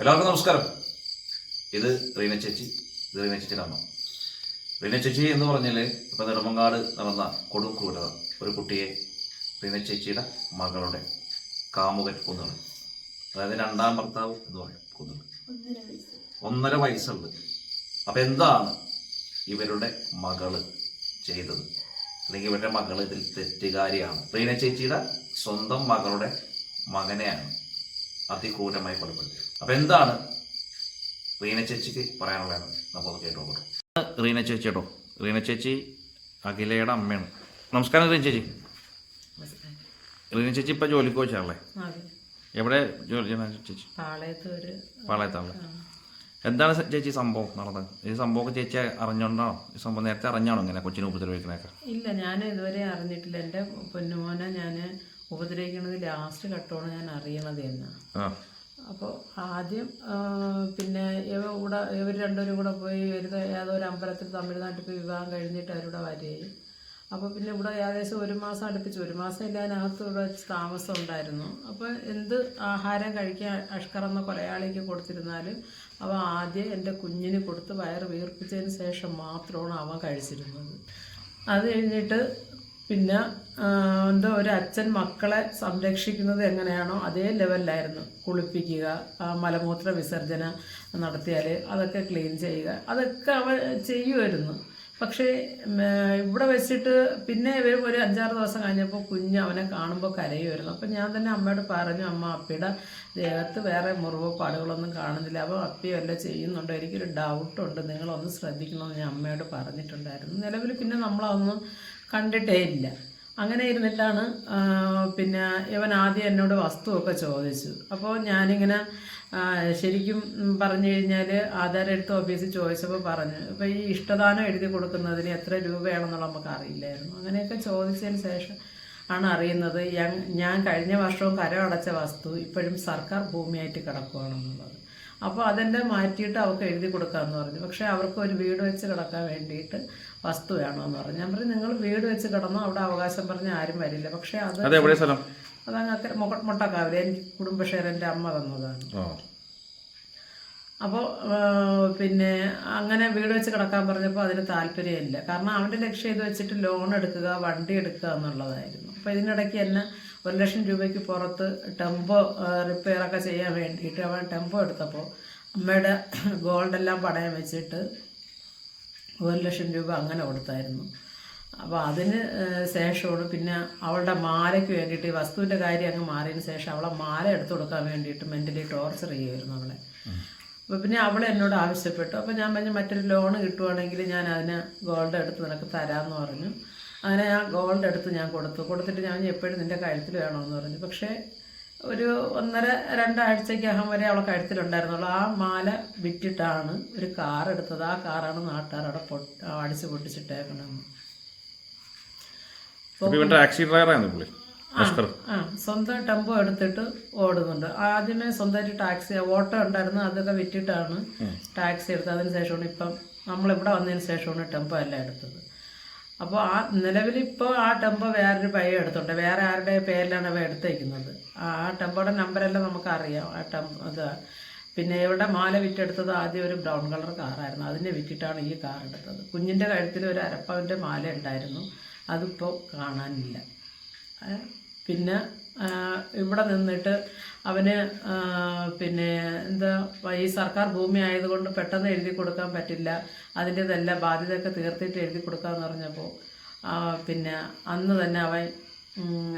എല്ലാവർക്കും നമസ്കാരം. ഇത് റീന ചേച്ചി. ഇത് റീന ചേച്ചിയുടെ അമ്മ. റീന ചേച്ചി എന്ന് പറഞ്ഞാൽ ഇപ്പം നെടുമങ്ങാട് നടന്ന കൊടും ക്രൂരത, ഒരു കുട്ടിയെ റീന ചേച്ചിയുടെ മകളുടെ കാമുകൻ കൊന്നത്, അതായത് രണ്ടാം ഭർത്താവ് എന്ന് പറയും കൊന്നത്. 1.5 വയസ്സുണ്ട്. അപ്പം എന്താണ് ഇവരുടെ മകള് ചെയ്തത്? അല്ലെങ്കിൽ ഇവരുടെ മകൾ ഇതിൽ തെറ്റുകാരിയാണ്. റീന ചേച്ചിയുടെ സ്വന്തം മകളുടെ മകനെയാണ് അതിക്രൂരമായി കൊലപ്പെടുത്തിയത്. അപ്പം എന്താണ് റീന ചേച്ചിക്ക് പറയാനുള്ളതെന്ന് നമുക്കൊന്ന് കേട്ടോ. റീന ചേച്ചി കേട്ടോ. റീന ചേച്ചി അഖിലയുടെ അമ്മയാണ്. നമസ്കാരം റീന ചേച്ചി. റീന ചേച്ചി ഇപ്പം ജോലിക്ക് വെച്ചാണല്ലേ? എവിടെ ജോലി ചെയ്യണ ചേച്ചി? പാളയത്താണല്ലേ? എന്താണ് ചേച്ചി സംഭവം നടന്നത്? ഈ സംഭവമൊക്കെ ചേച്ചി അറിഞ്ഞോണ്ടാണോ? ഈ സംഭവം നേരത്തെ അറിഞ്ഞാണോ ഇങ്ങനെ കൊച്ചിനെ ഉപദ്രവിക്കണേക്കെ? ഇല്ല, ഞാൻ ഇതുവരെ അറിഞ്ഞിട്ടില്ല. എൻ്റെ പൊന്നുമോനെ ഞാൻ ഉപദ്രവിക്കണത് ലാസ്റ്റ് ഘട്ടമാണ് ഞാൻ അറിയണത് എന്ന്. അപ്പോൾ ആദ്യം പിന്നെ ഇവർ രണ്ടുപേരും കൂടെ പോയി ഏതോ ഒരു അമ്പലത്തിൽ തമിഴ്നാട്ടിൽ പോയി വിവാഹം കഴിഞ്ഞിട്ട് അവരുടെ വരെയായി. അപ്പോൾ പിന്നെ ഇവിടെ ഏകദേശം 1 മാസം അടുപ്പിച്ച്, 1 മാസം ഇല്ല അതിനകത്ത് ഇവിടെ താമസം ഉണ്ടായിരുന്നു. അപ്പോൾ എന്ത് ആഹാരം കഴിക്കാൻ അഷ്കർ എന്ന കൊലയാളിക്ക് കൊടുത്തിരുന്നാലും അവൻ ആദ്യം എൻ്റെ കുഞ്ഞിന് കൊടുത്ത് വയറ് വീർപ്പിച്ചതിന് ശേഷം മാത്രമാണ് അവൻ കഴിച്ചിരുന്നത്. അത് കഴിഞ്ഞിട്ട് പിന്നെ എന്തോ ഒരു അച്ഛൻ മക്കളെ സംരക്ഷിക്കുന്നത് എങ്ങനെയാണോ അതേ ലെവലിലായിരുന്നു. കുളിപ്പിക്കുക, മലമൂത്ര വിസർജന നടത്തിയാൽ അതൊക്കെ ക്ലീൻ ചെയ്യുക, അതൊക്കെ അവൻ ചെയ്യുമായിരുന്നു. പക്ഷേ ഇവിടെ വെച്ചിട്ട് പിന്നെ ഇവർ ഒരു 5-6 ദിവസം കഴിഞ്ഞപ്പോൾ കുഞ്ഞ് അവനെ കാണുമ്പോൾ കരയുമായിരുന്നു. അപ്പം ഞാൻ തന്നെ അമ്മയോട് പറഞ്ഞു, അമ്മ അപ്പിയുടെ ദേഹത്ത് വേറെ മുറിവോ പാടുകളൊന്നും കാണുന്നില്ല, അപ്പോൾ അപ്പി വല്ലതും ചെയ്യുന്നുണ്ടോ, എനിക്കൊരു ഡൗട്ടുണ്ട്, നിങ്ങളൊന്ന് ശ്രദ്ധിക്കണമെന്ന് ഞാൻ അമ്മയോട് പറഞ്ഞിട്ടുണ്ടായിരുന്നു. നിലവിൽ പിന്നെ നമ്മളതൊന്നും കണ്ടിട്ടേ ഇല്ല. അങ്ങനെ ഇരുന്നിട്ടാണ് പിന്നെ ഇവൻ ആദ്യം എന്നോട് വസ്തുവൊക്കെ ചോദിച്ചു. അപ്പോൾ ഞാനിങ്ങനെ ശരിക്കും പറഞ്ഞു കഴിഞ്ഞാൽ ആധാരം എടുത്ത് ഓഫീസിൽ ചോദിച്ചപ്പോൾ പറഞ്ഞു, ഇപ്പോൾ ഈ ഇഷ്ടദാനം എഴുതി കൊടുക്കുന്നതിന് എത്ര രൂപയാണെന്നുള്ള നമുക്ക് അറിയില്ലായിരുന്നു. അങ്ങനെയൊക്കെ ചോദിച്ചതിന് ശേഷം ആണ് അറിയുന്നത് ഞാൻ കഴിഞ്ഞ വർഷവും കരം അടച്ച വസ്തു ഇപ്പോഴും സർക്കാർ ഭൂമിയായിട്ട് കിടക്കുകയാണെന്നുള്ളത്. അപ്പോൾ അതെന്നെ മാറ്റിയിട്ട് അവർക്ക് എഴുതി കൊടുക്കാമെന്ന് പറഞ്ഞു. പക്ഷേ അവർക്ക് ഒരു വീട് വെച്ച് കിടക്കാൻ വേണ്ടിയിട്ട് വസ്തു വേണമെന്ന് പറഞ്ഞു. ഞാൻ പറഞ്ഞു, നിങ്ങൾ വീട് വെച്ച് കിടന്നോ, അവിടെ അവകാശം പറഞ്ഞ് ആരും വരില്ല. പക്ഷേ അതങ്ങ് മുട്ടക്കാവില്ല, എനിക്ക് കുടുംബഷേർ എൻ്റെ അമ്മ തന്നതാണ്. അപ്പോൾ പിന്നെ അങ്ങനെ വീട് വെച്ച് കിടക്കാൻ പറഞ്ഞപ്പോൾ അതിന് താല്പര്യമില്ല. കാരണം അവൻ്റെ ലക്ഷ്യം ഇത് വെച്ചിട്ട് ലോൺ എടുക്കുക, വണ്ടി എടുക്കുക എന്നുള്ളതായിരുന്നു. അപ്പോൾ ഇതിനിടയ്ക്ക് എന്നെ 1 ലക്ഷം രൂപയ്ക്ക് പുറത്ത് ടെമ്പോ റിപ്പയറൊക്കെ ചെയ്യാൻ വേണ്ടിയിട്ട് അവൻ ടെമ്പോ എടുത്തപ്പോൾ അമ്മയുടെ ഗോൾഡെല്ലാം പണയം വെച്ചിട്ട് 1 ലക്ഷം രൂപ അങ്ങനെ കൊടുത്തായിരുന്നു. അപ്പോൾ അതിന് ശേഷമാണ് പിന്നെ അവളുടെ മാലയ്ക്ക് വേണ്ടിയിട്ട് ഈ വസ്തുവിൻ്റെ കാര്യം അങ്ങ് മാറിയതിന് ശേഷം അവളെ മാല എടുത്തു കൊടുക്കാൻ വേണ്ടിയിട്ട് മെൻ്റലി ടോർച്ചർ ചെയ്യുമായിരുന്നു അവളെ. അപ്പോൾ പിന്നെ അവൾ എന്നോട് ആവശ്യപ്പെട്ടു. അപ്പോൾ ഞാൻ പറഞ്ഞു, മറ്റൊരു ലോൺ കിട്ടുവാണെങ്കിൽ ഞാൻ അതിന് ഗോൾഡ് എടുത്ത് നിനക്ക് തരാമെന്ന് പറഞ്ഞു. അങ്ങനെ ആ ഗോൾഡ് എടുത്ത് ഞാൻ കൊടുത്തിട്ട് ഞാൻ എപ്പോഴും നിൻ്റെ കഴുത്തിൽ വേണമെന്ന് പറഞ്ഞു. പക്ഷേ ഒരു 1.5-2 ആഴ്ചക്കകം വരെ അവളെ കഴുത്തിലുണ്ടായിരുന്നുള്ളൂ. ആ മാല വിറ്റിട്ടാണ് ഒരു കാർ എടുത്തത്. ആ കാറാണ് നാട്ടുകാർ അവിടെ അടിച്ച് പൊട്ടിച്ചിട്ടേക്കണമെന്ന്. സ്വന്തം ടെമ്പോ എടുത്തിട്ട് ഓടുന്നുണ്ട്. ആദ്യമേ സ്വന്തമായിട്ട് ടാക്സി ഓട്ടോ ഉണ്ടായിരുന്നു, അതൊക്കെ വിറ്റിട്ടാണ് ടാക്സി എടുത്തത്. അതിന് ശേഷമാണ് ഇപ്പം നമ്മളിവിടെ വന്നതിന് ശേഷമാണ് ടെമ്പോ എല്ലാം എടുത്തത്. അപ്പോൾ ആ നിലവിലിപ്പോൾ ആ ടെമ്പോ വേറൊരു പയ്യ എടുത്തുണ്ട്, വേറെ ആരുടെ പേരിലാണ് അവ എടുത്തേക്കുന്നത്. ആ ടെമ്പോയുടെ നമ്പരെല്ലാം നമുക്കറിയാം. ആ അത് പിന്നെ ഇവിടെ മാല വിറ്റെടുത്തത് ആദ്യം ഒരു ബ്രൗൺ കളർ കാറായിരുന്നു, അതിനെ വിറ്റിട്ടാണ് ഈ കാർ എടുത്തത്. കുഞ്ഞിൻ്റെ കഴുത്തിൽ ഒരു അരപ്പവൻ്റെ മാല ഉണ്ടായിരുന്നു, അതിപ്പോൾ കാണാനില്ല. പിന്നെ ഇവിടെ നിന്നിട്ട് അവന് പിന്നെ എന്താ ഈ സർക്കാർ ഭൂമി ആയതുകൊണ്ട് പെട്ടെന്ന് എഴുതി കൊടുക്കാൻ പറ്റില്ല, അതിൻ്റെതെല്ലാം ബാധ്യതയൊക്കെ തീർത്തിട്ട് എഴുതി കൊടുക്കാമെന്ന് പറഞ്ഞപ്പോൾ പിന്നെ അന്ന് തന്നെ അവൻ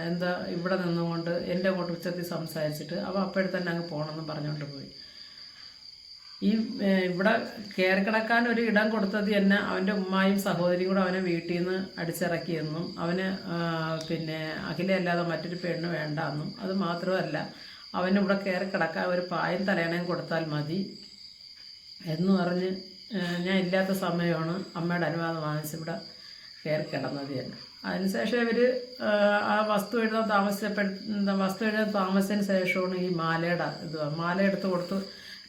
എന്താ ഇവിടെ നിന്നുകൊണ്ട് എൻ്റെ അങ്ങോട്ട് ഉച്ചത്തിൽ സംസാരിച്ചിട്ട് അവൻ അപ്പോഴത്തന്നെ അങ്ങ് പോകണമെന്ന് പറഞ്ഞുകൊണ്ട് പോയി. ഈ ഇവിടെ കയറി കിടക്കാൻ ഒരു ഇടം കൊടുത്തത് തന്നെ അവൻ്റെ ഉമ്മായും സഹോദരിയും കൂടെ അവനെ വീട്ടിൽ നിന്ന് അടിച്ചിറക്കിയെന്നും അവന് പിന്നെ അഖിലയല്ലാതെ മറ്റൊരു പെണ്ണ് വേണ്ടെന്നും, അത് മാത്രമല്ല അവന് ഇവിടെ കയറി കിടക്കാൻ ഒരു പായും തലയണയും കൊടുത്താൽ മതി എന്ന് പറഞ്ഞ് ഞാൻ ഇല്ലാത്ത സമയമാണ് അമ്മയുടെ അനുവാദം വാങ്ങിച്ച് ഇവിടെ കയറി കിടന്നത് തന്നെ. അതിനുശേഷം ഇവർ ആ വസ്തു എഴുതാൻ താമസിച്ചതിന് ശേഷമാണ് ഈ മാലയുടെ മാല എടുത്ത് കൊടുത്ത്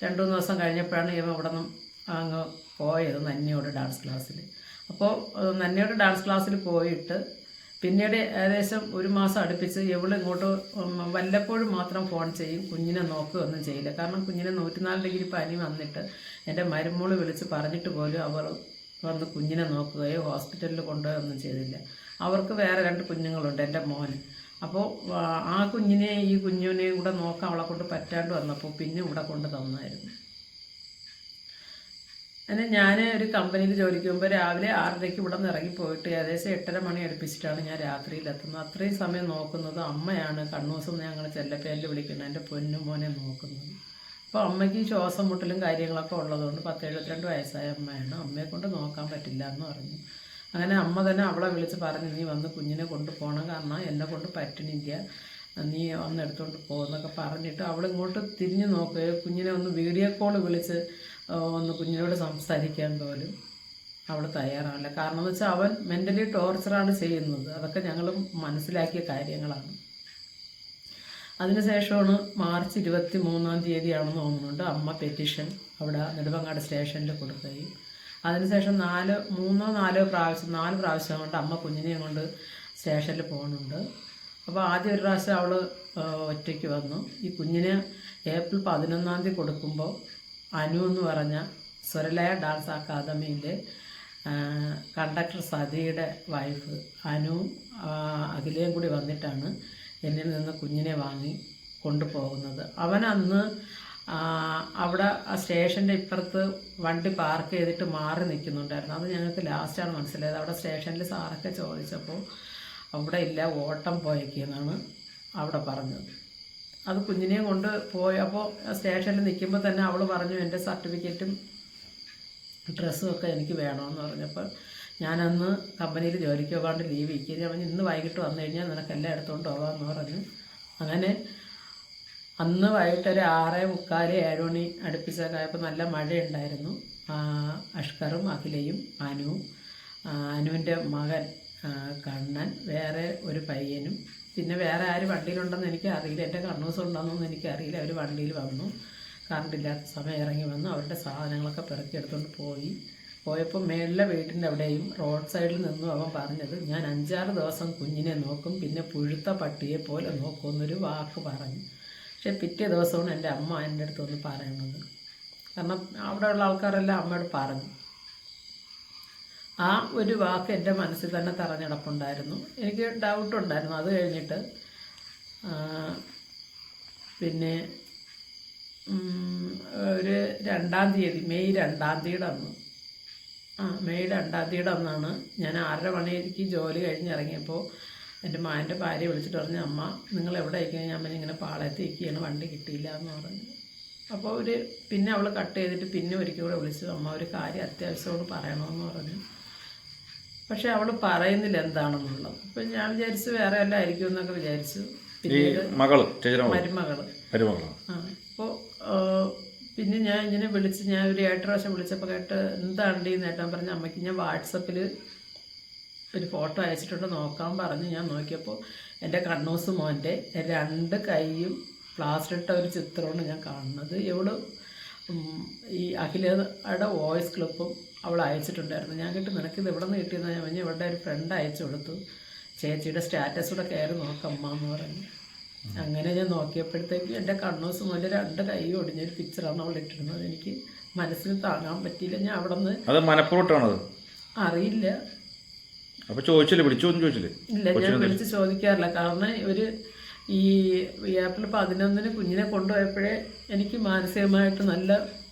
2-3 ദിവസം കഴിഞ്ഞപ്പോഴാണ് ഇവ ഇവിടെ നിന്നും അങ്ങ് പോയത് നന്ദിയോട് ഡാൻസ് ക്ലാസ്സിൽ. അപ്പോൾ നന്ദിയോട് ഡാൻസ് ക്ലാസ്സിൽ പോയിട്ട് പിന്നീട് ഏകദേശം 1 മാസം അടുപ്പിച്ച് ഇവള് ഇങ്ങോട്ട് വല്ലപ്പോഴും മാത്രം ഫോൺ ചെയ്യും, കുഞ്ഞിനെ നോക്കുകയൊന്നും ചെയ്യില്ല. കാരണം കുഞ്ഞിനെ 104 ഡിഗ്രി പനി വന്നിട്ട് എൻ്റെ മരുമോള് വിളിച്ച് പറഞ്ഞിട്ട് പോലും അവർ വന്ന് കുഞ്ഞിനെ നോക്കുകയോ ഹോസ്പിറ്റലിൽ കൊണ്ടുപോയൊന്നും ചെയ്തില്ല. അവർക്ക് വേറെ 2 കുഞ്ഞുങ്ങളുണ്ട്, എൻ്റെ മോന്. അപ്പോൾ ആ കുഞ്ഞിനെ ഈ കുഞ്ഞിനെയും കൂടെ നോക്കാൻ അവളെ കൊണ്ട് പറ്റാണ്ട് വന്നപ്പോൾ പിന്നെ ഇവിടെ കൊണ്ട് തന്നായിരുന്നു. അങ്ങനെ ഞാൻ ഒരു കമ്പനിയിൽ ജോലിക്ക് പോകുമ്പോൾ രാവിലെ 6:30 ഇവിടെ നിന്ന് ഇറങ്ങിപ്പോയിട്ട് ഏകദേശം 8:30 മണി അടുപ്പിച്ചിട്ടാണ് ഞാൻ രാത്രിയിലെത്തുന്നത്. അത്രയും സമയം നോക്കുന്നത് അമ്മയാണ്. കണ്ണൂസം ഞങ്ങൾ ചെല്ലപ്പേരിൽ വിളിക്കുന്നത്, എൻ്റെ പൊന്നുമോനെ നോക്കുന്നത്. അപ്പോൾ അമ്മയ്ക്ക് ശ്വാസം മുട്ടലും കാര്യങ്ങളൊക്കെ ഉള്ളതുകൊണ്ട് 10-72 വയസ്സായ അമ്മയാണ്. അമ്മയെ കൊണ്ട് നോക്കാൻ പറ്റില്ല എന്ന് പറഞ്ഞു. അങ്ങനെ അമ്മ തന്നെ അവളെ വിളിച്ച് പറഞ്ഞു, നീ വന്ന് കുഞ്ഞിനെ കൊണ്ടുപോകണം, കാരണം എന്നെ കൊണ്ട് പറ്റണില്ല, നീ വന്ന് എടുത്തുകൊണ്ട് പോകുന്നൊക്കെ പറഞ്ഞിട്ട് അവൾ ഇങ്ങോട്ട് തിരിഞ്ഞു നോക്കുകയോ കുഞ്ഞിനെ ഒന്ന് വീഡിയോ കോൾ വിളിച്ച് ഒന്ന് കുഞ്ഞിനോട് സംസാരിക്കാൻ പോലും അവൾ തയ്യാറാവില്ല. കാരണം എന്ന് വെച്ചാൽ അവൻ മെൻ്റലി ടോർച്ചറാണ് ചെയ്യുന്നത്. അതൊക്കെ ഞങ്ങൾ മനസ്സിലാക്കിയ കാര്യങ്ങളാണ്. അതിനുശേഷമാണ് മാർച്ച് 23-ാം തീയതിയാണെന്ന് തോന്നുന്നുണ്ട് അമ്മ പെറ്റീഷൻ അവിടെ നെടുമങ്ങാട് സ്റ്റേഷനിൽ കൊടുക്കുകയും അതിനുശേഷം 4 പ്രാവശ്യം കൊണ്ട് അമ്മ കുഞ്ഞിനെയും കൊണ്ട് സ്റ്റേഷനിൽ പോകുന്നുണ്ട്. അപ്പോൾ ആദ്യം ഒരു പ്രാവശ്യം അവൾ ഒറ്റയ്ക്ക് വന്നു. ഈ കുഞ്ഞിന് ഏപ്രിൽ 11-ാം തീയതി കൊടുക്കുമ്പോൾ അനു എന്ന് പറഞ്ഞ സ്വരലയ ഡാൻസ് അക്കാദമിയിലെ കണ്ടക്ടർ സതിയുടെ വൈഫ് അനുവും അഖിലയും കൂടി വന്നിട്ടാണ് എന്നിൽ നിന്ന് കുഞ്ഞിനെ വാങ്ങി കൊണ്ടുപോകുന്നത്. അവൻ അന്ന് അവിടെ ആ സ്റ്റേഷൻ്റെ ഇപ്പുറത്ത് വണ്ടി പാർക്ക് ചെയ്തിട്ട് മാറി നിൽക്കുന്നുണ്ടായിരുന്നു. അത് ഞങ്ങൾക്ക് ലാസ്റ്റാണ് മനസ്സിലായത്. അവിടെ സ്റ്റേഷനിൽ സാറൊക്കെ ചോദിച്ചപ്പോൾ അവിടെ ഇല്ല, ഓട്ടം പോയേക്കെന്നാണ് അവിടെ പറഞ്ഞത്. അത് കുഞ്ഞിനെയും കൊണ്ട് പോയപ്പോൾ സ്റ്റേഷനിൽ നിൽക്കുമ്പോൾ തന്നെ അവൾ പറഞ്ഞു, എൻ്റെ സർട്ടിഫിക്കറ്റും ഡ്രസ്സും ഒക്കെ എനിക്ക് വേണമെന്ന് പറഞ്ഞപ്പോൾ ഞാനന്ന് കമ്പനിയിൽ ജോലിക്ക് പോകാണ്ട് ലീവ് ഇരിക്കുക. അവൻ ഇന്ന് വൈകിട്ട് വന്നു കഴിഞ്ഞാൽ നിനക്കെല്ലാം എടുത്തുകൊണ്ട് പോകാമെന്ന് പറഞ്ഞു. അങ്ങനെ അന്ന് വൈകിട്ട് ഒരു 6:45, 7 മണി അടുപ്പിച്ചൊക്കെ ആയപ്പോൾ നല്ല മഴയുണ്ടായിരുന്നു. അഷ്കറും അഖിലയും അനുവും അനുവിൻ്റെ മകൻ കണ്ണൻ, വേറെ ഒരു പയ്യനും, പിന്നെ വേറെ ആര് വണ്ടിയിലുണ്ടെന്ന് എനിക്ക് അറിയില്ല, എൻ്റെ കണ്ണൂസ് ഉണ്ടെന്നൊന്നും എനിക്കറിയില്ല. അവർ വണ്ടിയിൽ വന്നു, കറണ്ടില്ലാത്ത സമയം ഇറങ്ങി വന്നു, അവരുടെ സാധനങ്ങളൊക്കെ പെറുക്കിയെടുത്തുകൊണ്ട് പോയപ്പോൾ മേളിലെ വീട്ടിൻ്റെ അവിടെയും റോഡ് സൈഡിൽ നിന്നും അവൻ പറഞ്ഞത്, ഞാൻ 5-6 ദിവസം കുഞ്ഞിനെ നോക്കും, പിന്നെ പുഴുത്ത പട്ടിയെ പോലെ നോക്കുമെന്നൊരു വാക്ക് പറഞ്ഞു. പക്ഷേ പിറ്റേ ദിവസമാണ് എൻ്റെ അമ്മ എൻ്റെ അടുത്ത് ഒന്ന് പറയണത്. കാരണം അവിടെയുള്ള ആൾക്കാരെല്ലാം അമ്മയോട് പറഞ്ഞു. ആ ഒരു വാക്ക് എൻ്റെ മനസ്സിൽ തന്നെ തറഞ്ഞിടപ്പുണ്ടായിരുന്നു. എനിക്ക് ഡൗട്ടുണ്ടായിരുന്നു. അത് കഴിഞ്ഞിട്ട് പിന്നെ ഒരു 2-ാം തീയതി, മെയ് 2-ാം തീയതിയുടെ അന്ന് മെയ് 2-ാം തീയതിയുടെ അന്നാണ് ഞാൻ 6:30 മണിക്ക് ജോലി കഴിഞ്ഞിറങ്ങിയപ്പോൾ എൻ്റെ മാൻ്റെ ഭാര്യ വിളിച്ചിട്ട് പറഞ്ഞു, അമ്മ നിങ്ങൾ എവിടെ അയക്കുക? ഞാൻ പിന്നെ ഇങ്ങനെ പാളയത്ത് ഇരിക്കുകയാണ്, വണ്ടി കിട്ടിയില്ല എന്ന് പറഞ്ഞു. അപ്പോൾ പിന്നെ അവൾ കട്ട് ചെയ്തിട്ട് പിന്നെ ഒരിക്കൽ കൂടെ വിളിച്ചു, അമ്മ ഒരു കാര്യം അത്യാവശ്യത്തോട് പറയണമെന്ന് പറഞ്ഞു. പക്ഷെ അവൾ പറയുന്നില്ല എന്താണെന്നുള്ളത്. അപ്പം ഞാൻ വിചാരിച്ചു വേറെ എല്ലാം ആയിരിക്കും എന്നൊക്കെ വിചാരിച്ചു. പിന്നീട് മരുമകള് അപ്പോൾ പിന്നെ ഞാൻ ഇങ്ങനെ വിളിച്ച് ഞാൻ ഒരു 7 പ്രാവശ്യം വിളിച്ചപ്പോൾ കേട്ട് എന്താണ്ടി നേട്ടാൻ പറഞ്ഞ അമ്മയ്ക്ക് ഞാൻ വാട്സപ്പിൽ ഒരു ഫോട്ടോ അയച്ചിട്ടുണ്ട്, നോക്കാൻ പറഞ്ഞു. ഞാൻ നോക്കിയപ്പോൾ എൻ്റെ കണ്ണൂസ് മോൻ്റെ 2 കൈയും പ്ലാസ്റ്റർ ഇട്ട ഒരു ചിത്രമാണ് ഞാൻ കാണുന്നത്. ഇവള് ഈ അഖിലയുടെ വോയിസ് ക്ലിപ്പും അവൾ അയച്ചിട്ടുണ്ടായിരുന്നു. ഞാൻ കേട്ട് നിനക്കിത് എവിടെ നിന്ന് കിട്ടിയെന്ന് ഞാൻ പറഞ്ഞു, ഇവളുടെ ഒരു ഫ്രണ്ട് അയച്ചു കൊടുത്തു, ചേച്ചിയുടെ സ്റ്റാറ്റസ് കൂടെ കയറി നോക്കമ്മ എന്ന് പറഞ്ഞു. അങ്ങനെ ഞാൻ നോക്കിയപ്പോഴത്തേക്ക് എൻ്റെ കണ്ണൂസ് മോൻ്റെ 2 കൈ ഒടിഞ്ഞൊരു പിക്ചറാണ് അവൾ ഇട്ടിരുന്നത്. എനിക്ക് മനസ്സിന് താങ്ങാൻ പറ്റിയില്ല. ഞാൻ അവിടെ നിന്ന് അറിയില്ല, ഇല്ല ഞാൻ വിളിച്ച് ചോദിക്കാറില്ല. കാരണം ഈ ഏപ്രിൽ 11-ന് കുഞ്ഞിനെ കൊണ്ടുപോയപ്പോഴേ എനിക്ക് മാനസികമായിട്ട് നല്ല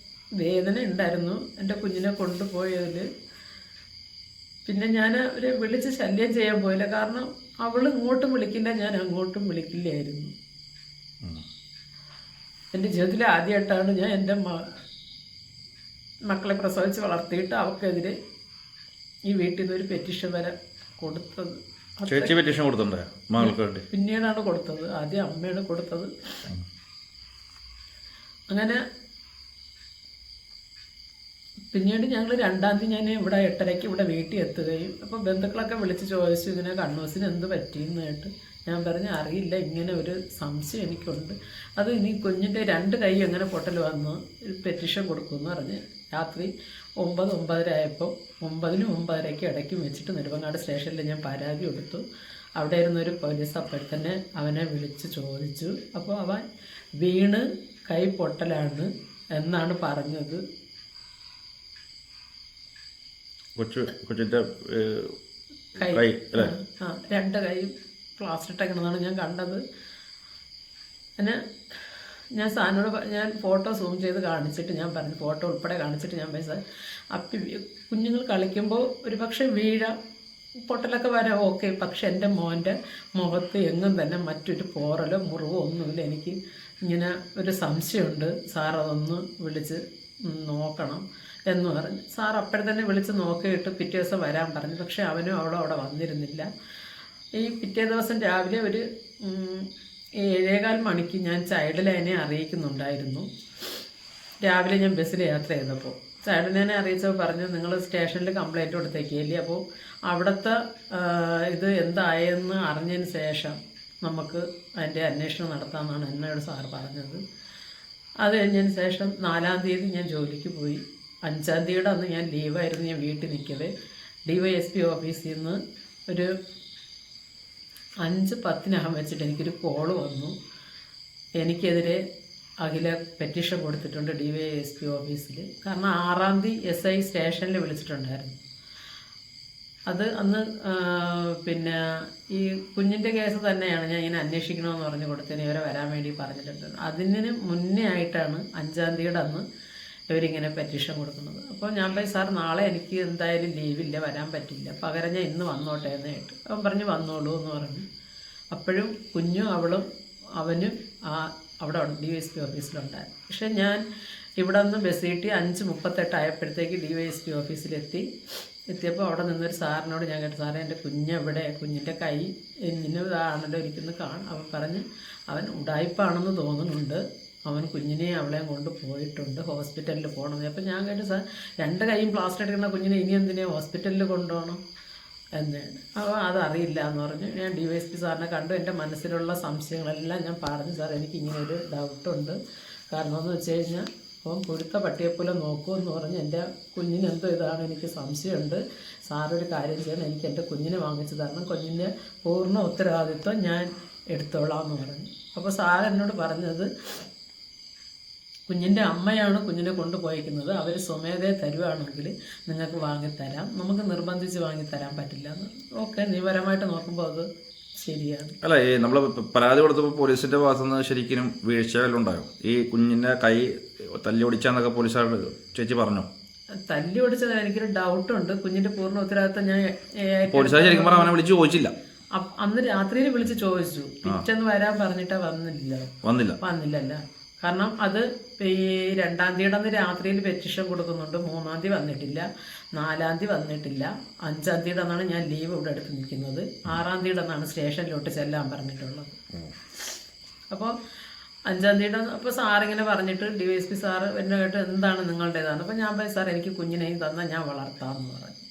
വേദന ഉണ്ടായിരുന്നു എൻ്റെ കുഞ്ഞിനെ കൊണ്ടുപോയതിൽ. പിന്നെ ഞാൻ വിളിച്ച് ശല്യം ചെയ്യാൻ പോയില്ല. കാരണം അവൾ ഇങ്ങോട്ടും വിളിക്കില്ല, ഞാൻ അങ്ങോട്ടും വിളിക്കില്ലായിരുന്നു. എൻ്റെ ജീവിതത്തിൽ ആദ്യമായിട്ടാണ് ഞാൻ എൻ്റെ മക്കളെ പ്രസവിച്ച് വളർത്തിയിട്ട് അവൾക്കെതിരെ ഈ വീട്ടിൽ നിന്ന് ഒരു പെറ്റീഷൻ വരെ കൊടുത്തത്. പിന്നീടാണ് കൊടുത്തത്, ആദ്യം അമ്മയാണ് കൊടുത്തത്. അങ്ങനെ പിന്നീട് ഞങ്ങൾ 2-ാം തീയതി ഞാൻ ഇവിടെ 8:30 ഇവിടെ വീട്ടിൽ എത്തുകയും അപ്പോൾ ബന്ധുക്കളൊക്കെ വിളിച്ച് ചോദിച്ചു ഇങ്ങനെ കണ്ണൂസിന് എന്ത് പറ്റിയെന്ന് കേട്ട്. ഞാൻ പറഞ്ഞു അറിയില്ല, ഇങ്ങനെ ഒരു സംശയം എനിക്കുണ്ട്, അത് ഇനി കുഞ്ഞിൻ്റെ 2 കൈ എങ്ങനെ പൊട്ടൽ വന്നു, പെറ്റീഷൻ കൊടുക്കുമെന്ന് പറഞ്ഞ് രാത്രി 9-9:30 ആയപ്പോൾ 9-നും 9:30 ഇടയ്ക്കും വെച്ചിട്ട് നെടുമങ്ങാട് സ്റ്റേഷനിൽ ഞാൻ പരാതി കൊടുത്തു. അവിടെ ഇരുന്നൊരു പോലീസ് അപ്പോഴത്തന്നെ അവനെ വിളിച്ച് ചോദിച്ചു. അപ്പോൾ അവൻ വീണ് കൈ പൊട്ടലാണ് എന്നാണ് പറഞ്ഞത്. കൊച്ചിൻ്റെ കൈ രണ്ട് കൈയും പ്ലാസ്റ്റർ ഇട്ടേക്കണമെന്നാണ് ഞാൻ കണ്ടത്. പിന്നെ ഞാൻ സാറിനോട് ഞാൻ ഫോട്ടോ സൂം ചെയ്ത് കാണിച്ചിട്ട് ഞാൻ പറഞ്ഞു, ഫോട്ടോ ഉൾപ്പെടെ കാണിച്ചിട്ട് ഞാൻ പൈസ കുഞ്ഞുങ്ങൾ കളിക്കുമ്പോൾ ഒരു പക്ഷേ പൊട്ടലൊക്കെ വരാം, ഓക്കെ. പക്ഷെ എൻ്റെ മോൻ്റെ മുഖത്ത് എങ്ങും തന്നെ മറ്റൊരു പോറലോ മുറിവോ ഒന്നുമില്ല. എനിക്ക് ഇങ്ങനെ ഒരു സംശയമുണ്ട്, സാർ അതൊന്ന് വിളിച്ച് നോക്കണം എന്ന് പറഞ്ഞു. സാർ അപ്പോഴത്തന്നെ വിളിച്ച് നോക്കിയിട്ട് പിറ്റേ ദിവസം വരാൻ പറഞ്ഞു. പക്ഷെ അവനും അവിടെ വന്നിരുന്നില്ല. ഈ പിറ്റേ ദിവസം രാവിലെ ഒരു 7:15 മണിക്ക് ഞാൻ ചൈൽഡ് ലൈനെ അറിയിക്കുന്നുണ്ടായിരുന്നു. രാവിലെ ഞാൻ ബസ്സിൽ യാത്ര ചെയ്തപ്പോൾ ചൈൽഡ് ലൈനെ അറിയിച്ചപ്പോൾ പറഞ്ഞു, നിങ്ങൾ സ്റ്റേഷനിൽ കംപ്ലയിൻറ്റ് കൊടുത്തേക്കില്ലേ, അപ്പോൾ അവിടുത്തെ ഇത് എന്തായെന്ന് അറിഞ്ഞതിന് ശേഷം നമുക്ക് അതിൻ്റെ അന്വേഷണം നടത്താമെന്നാണ് എന്നോട് സാർ പറഞ്ഞത്. അത് കഴിഞ്ഞതിന് ശേഷം 4-ാം തീയതി ഞാൻ ജോലിക്ക് പോയി. 5-ാം തീയതിയുടെ അന്ന് ഞാൻ ലീവായിരുന്നു. ഞാൻ വീട്ടിൽ നിൽക്കവേ DYSP ഓഫീസിൽ നിന്ന് ഒരു 5:10 വെച്ചിട്ട് എനിക്കൊരു കോള് വന്നു. എനിക്കെതിരെ അഖില പെറ്റീഷൻ കൊടുത്തിട്ടുണ്ട് DYSP ഓഫീസിൽ. കാരണം 6-ാം തീയതി SI സ്റ്റേഷനിൽ വിളിച്ചിട്ടുണ്ടായിരുന്നു. അത് അന്ന് പിന്നെ ഈ കുഞ്ഞിൻ്റെ കേസ് തന്നെയാണ് ഞാൻ ഇങ്ങനെ അന്വേഷിക്കണമെന്ന് പറഞ്ഞ് കൊടുത്തതിന് ഇവരെ വരാൻ വേണ്ടി പറഞ്ഞിട്ടുണ്ട്. അതിന് മുന്നേ ആയിട്ടാണ് 5-ാം തീയതിയുടെ അന്ന് ഇവരിങ്ങനെ പെറ്റീഷൻ കൊടുക്കുന്നത്. അപ്പോൾ ഞാൻ പോയി, സാർ നാളെ എനിക്ക് എന്തായാലും ലീവില്ല, വരാൻ പറ്റില്ല, പകരം ഞാൻ ഇന്ന് വന്നോട്ടെ എന്ന് കേട്ടു. അവൻ പറഞ്ഞു വന്നോളൂ എന്ന് പറഞ്ഞു. അപ്പോഴും കുഞ്ഞും അവനും അവിടെ DYSP ഓഫീസിലുണ്ടായിരുന്നു. പക്ഷെ ഞാൻ ഇവിടെ നിന്ന് ബസ് കിട്ടി 5:38 ആയപ്പോഴത്തേക്ക് DYSP എത്തിയപ്പോൾ അവിടെ നിന്നൊരു സാറിനോട് ഞാൻ കേട്ടു, സാറേ എൻ്റെ കുഞ്ഞെവിടെ, കുഞ്ഞിൻ്റെ കൈ ഇതാണല്ലോ ഇരിക്കുന്നത് അവൻ പറഞ്ഞ് അവൻ ഉടായ്പാണെന്ന് തോന്നുന്നുണ്ട്, അവൻ കുഞ്ഞിനെ അവളെയും കൊണ്ട് പോയിട്ടുണ്ട്, ഹോസ്പിറ്റലിൽ പോകണം. അപ്പോൾ ഞാൻ കേട്ടു, സാർ 2 കൈയും പ്ലാസ്റ്റർ എടുക്കുന്ന കുഞ്ഞിനെ ഇനി എന്തിനാ ഹോസ്പിറ്റലിൽ കൊണ്ടുപോകണം എന്നാണ്. അപ്പോൾ അതറിയില്ല എന്ന് പറഞ്ഞു. ഞാൻ DYSP സാറിനെ കണ്ടു. എൻ്റെ മനസ്സിലുള്ള സംശയങ്ങളെല്ലാം ഞാൻ പറഞ്ഞു, സാർ എനിക്ക് ഇങ്ങനെ ഒരു ഡൗട്ടുണ്ട്, കാരണം എന്ന് വെച്ച് കഴിഞ്ഞാൽ അപ്പം പൊടുത്ത പട്ടിയെപ്പോലെ നോക്കുമെന്ന് പറഞ്ഞ് എൻ്റെ കുഞ്ഞിന് എന്തോ ഇതാണ്, എനിക്ക് സംശയമുണ്ട്, സാറൊരു കാര്യം ചെയ്യണം, എനിക്ക് എൻ്റെ കുഞ്ഞിനെ വാങ്ങിച്ചു തരണം, കുഞ്ഞിൻ്റെ പൂർണ്ണ ഉത്തരവാദിത്വം ഞാൻ എടുത്തോളാം എന്ന് പറഞ്ഞു. അപ്പോൾ സാർ എന്നോട് പറഞ്ഞത്, കുഞ്ഞിൻ്റെ അമ്മയാണ് കുഞ്ഞിനെ കൊണ്ടുപോയിരിക്കുന്നത്, അവർ സ്വമേധയെ തരുവാണെങ്കിൽ നിങ്ങൾക്ക് വാങ്ങിത്തരാം, നമുക്ക് നിർബന്ധിച്ച് വാങ്ങിത്തരാൻ പറ്റില്ല എന്ന്. ഓക്കെ, നിയമപരമായിട്ട് നോക്കുമ്പോൾ അത് ശരിയാണ്. അല്ല, ഈ നമ്മൾ പരാതി കൊടുത്തപ്പോൾ പോലീസിൻ്റെ ഭാഗത്തുനിന്ന് ശരിക്കും വീഴ്ചകളുണ്ടായോ? ഈ കുഞ്ഞിൻ്റെ കൈ തല്ലി ഒടിച്ചാന്നൊക്കെ പോലീസുകാർ ചേച്ചി പറഞ്ഞു. തല്ലി ഒടിച്ചത് എനിക്കൊരു ഡൗട്ടുണ്ട്. കുഞ്ഞിൻ്റെ പൂർണ്ണ ഉത്തരവാദിത്തം ഞാൻ പോലീസുകാർ ശരിക്കും പറഞ്ഞാൽ അവനെ വിളിച്ച് ചോദിച്ചില്ല. അന്ന് രാത്രിയിൽ വിളിച്ച് ചോദിച്ചു, പിറ്റേന്ന് വരാൻ പറഞ്ഞിട്ടാ വന്നില്ലല്ലോ. കാരണം അത് ഈ 2-ാം തീയതി അന്ന് രാത്രിയിൽ പെറ്റീഷൻ കൊടുക്കുന്നുണ്ട്, 3-ാം തീയതി വന്നിട്ടില്ല, 4-ാം തീയതി വന്നിട്ടില്ല, 5-ാം തീയതി അന്നാണ് ഞാൻ ലീവ് ഇവിടെ എടുത്ത് നിൽക്കുന്നത്, 6-ാം തീയതി അന്നാണ് സ്റ്റേഷനിലോട്ട് ചെല്ലാൻ പറഞ്ഞിട്ടുള്ളത്. അപ്പോൾ 5-ാം തീയതി അപ്പോൾ സാറിങ്ങനെ പറഞ്ഞിട്ട് DYSP സാറ് എന്നെ കേട്ട് എന്താണ് നിങ്ങളുടേതാണ്. അപ്പോൾ ഞാൻ പറയും, സാർ എനിക്ക് കുഞ്ഞിനെയും തന്നാൽ ഞാൻ വളർത്താമെന്ന് പറഞ്ഞു,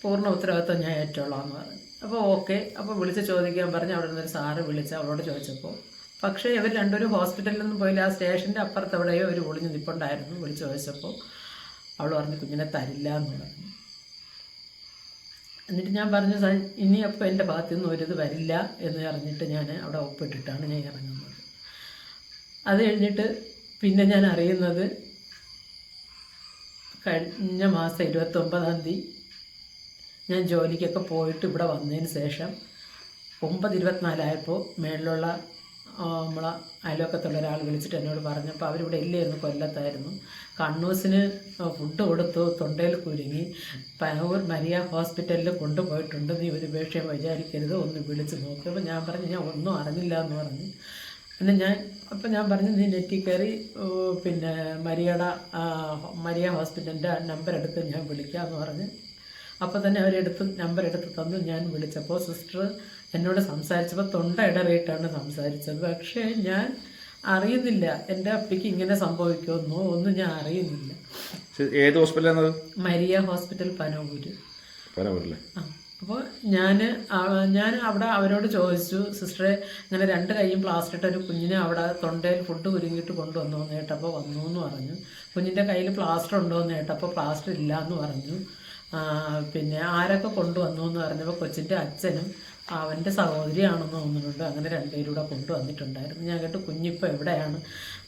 പൂർണ്ണ ഉത്തരവാദിത്വം ഞാൻ ഏറ്റോളാമെന്ന് പറഞ്ഞു. അപ്പോൾ ഓക്കെ. അപ്പോൾ വിളിച്ച് ചോദിക്കാൻ പറഞ്ഞ് അവിടെ നിന്നൊരു സാറ് വിളിച്ച് അവളോട് ചോദിച്ചപ്പോൾ, പക്ഷേ ഇവർ രണ്ടുപേരും ഹോസ്പിറ്റലിൽ നിന്നും പോയില്ല, ആ സ്റ്റേഷൻ്റെ അപ്പുറത്ത് എവിടെയോ ഒരു ഒളിഞ്ഞ് നിൽപ്പുണ്ടായിരുന്നു. വിളിച്ച് ചോദിച്ചപ്പോൾ അവൾ പറഞ്ഞു കുഞ്ഞിനെ തരില്ല എന്ന് പറഞ്ഞു. എന്നിട്ട് ഞാൻ പറഞ്ഞു, ഇനി അപ്പോൾ എൻ്റെ ഭാഗത്തു നിന്ന് ഒരിത് വരില്ല എന്ന് പറഞ്ഞിട്ട് ഞാൻ അവിടെ ഒപ്പിട്ടിട്ടാണ് ഞാൻ ഇറങ്ങുന്നത്. അത് കഴിഞ്ഞിട്ട് പിന്നെ ഞാൻ അറിയുന്നത് കഴിഞ്ഞ മാസം 29-ാം തീയതി ഞാൻ ജോലിക്കൊക്കെ പോയിട്ട് ഇവിടെ വന്നതിന് ശേഷം 9:24 ആയപ്പോൾ മേളിലുള്ള നമ്മളെ അയൽവക്കത്തുള്ള ഒരാൾ വിളിച്ചിട്ട് എന്നോട് പറഞ്ഞപ്പോൾ അവരിവിടെ ഇല്ലായിരുന്നു, കൊല്ലത്തായിരുന്നു. കണ്ണൂസിന് ഫുഡ് കൊടുത്തു, തൊണ്ടയിൽ കുരുങ്ങി, പനവൂർ മരിയ ഹോസ്പിറ്റലിൽ കൊണ്ടുപോയിട്ടുണ്ട്, നീ ഒരു ഉപേക്ഷയും വിചാരിക്കരുത്, ഒന്ന് വിളിച്ച് നോക്കി. അപ്പോൾ ഞാൻ പറഞ്ഞു ഞാൻ ഒന്നും അറിഞ്ഞില്ല എന്ന് പറഞ്ഞു. പിന്നെ ഞാൻ പറഞ്ഞു, നീ നെറ്റിൽ കയറി പിന്നെ മരിയ ഹോസ്പിറ്റലിൻ്റെ നമ്പർ എടുത്ത് ഞാൻ വിളിക്കാമെന്ന് പറഞ്ഞ് അപ്പോൾ തന്നെ നമ്പർ എടുത്ത് തന്നു. ഞാൻ വിളിച്ചപ്പോൾ സിസ്റ്റർ എന്നോട് സംസാരിച്ചപ്പോൾ തൊണ്ട ഇടറിയിട്ടാണ് സംസാരിച്ചത്. പക്ഷേ ഞാൻ അറിയുന്നില്ല എൻ്റെ അപ്പയ്ക്ക് ഇങ്ങനെ സംഭവിക്കുമെന്നോ ഒന്നും ഞാൻ അറിയുന്നില്ല. ഏത് ഹോസ്പിറ്റലാണ്? മരിയ ഹോസ്പിറ്റൽ, പനവൂരല്ലേ. അപ്പോൾ ഞാൻ അവിടെ അവരോട് ചോദിച്ചു, സിസ്റ്ററെ ഇങ്ങനെ 2 കൈയും പ്ലാസ്റ്റർ ഇട്ട ഒരു കുഞ്ഞിനെ അവിടെ തൊണ്ടയിൽ ഫുഡ് കുരുങ്ങിയിട്ട് കൊണ്ടുവന്നു എന്ന് കേട്ടപ്പോൾ വന്നു എന്ന് പറഞ്ഞു. കുഞ്ഞിൻ്റെ കയ്യിൽ പ്ലാസ്റ്റർ ഉണ്ടോ എന്ന് കേട്ടപ്പോൾ പ്ലാസ്റ്റർ ഇല്ല എന്ന് പറഞ്ഞു. പിന്നെ ആരൊക്കെ കൊണ്ടുവന്നു എന്ന് പറഞ്ഞപ്പോൾ കൊച്ചിൻ്റെ അച്ഛനും അവൻ്റെ സഹോദരിയാണെന്ന് തോന്നുന്നുണ്ട്. അങ്ങനെ രണ്ടുപേരും കൂടെ കൊണ്ടുവന്നിട്ടുണ്ടായിരുന്നു. ഞാൻ കേട്ട് കുഞ്ഞിപ്പോൾ എവിടെയാണ്,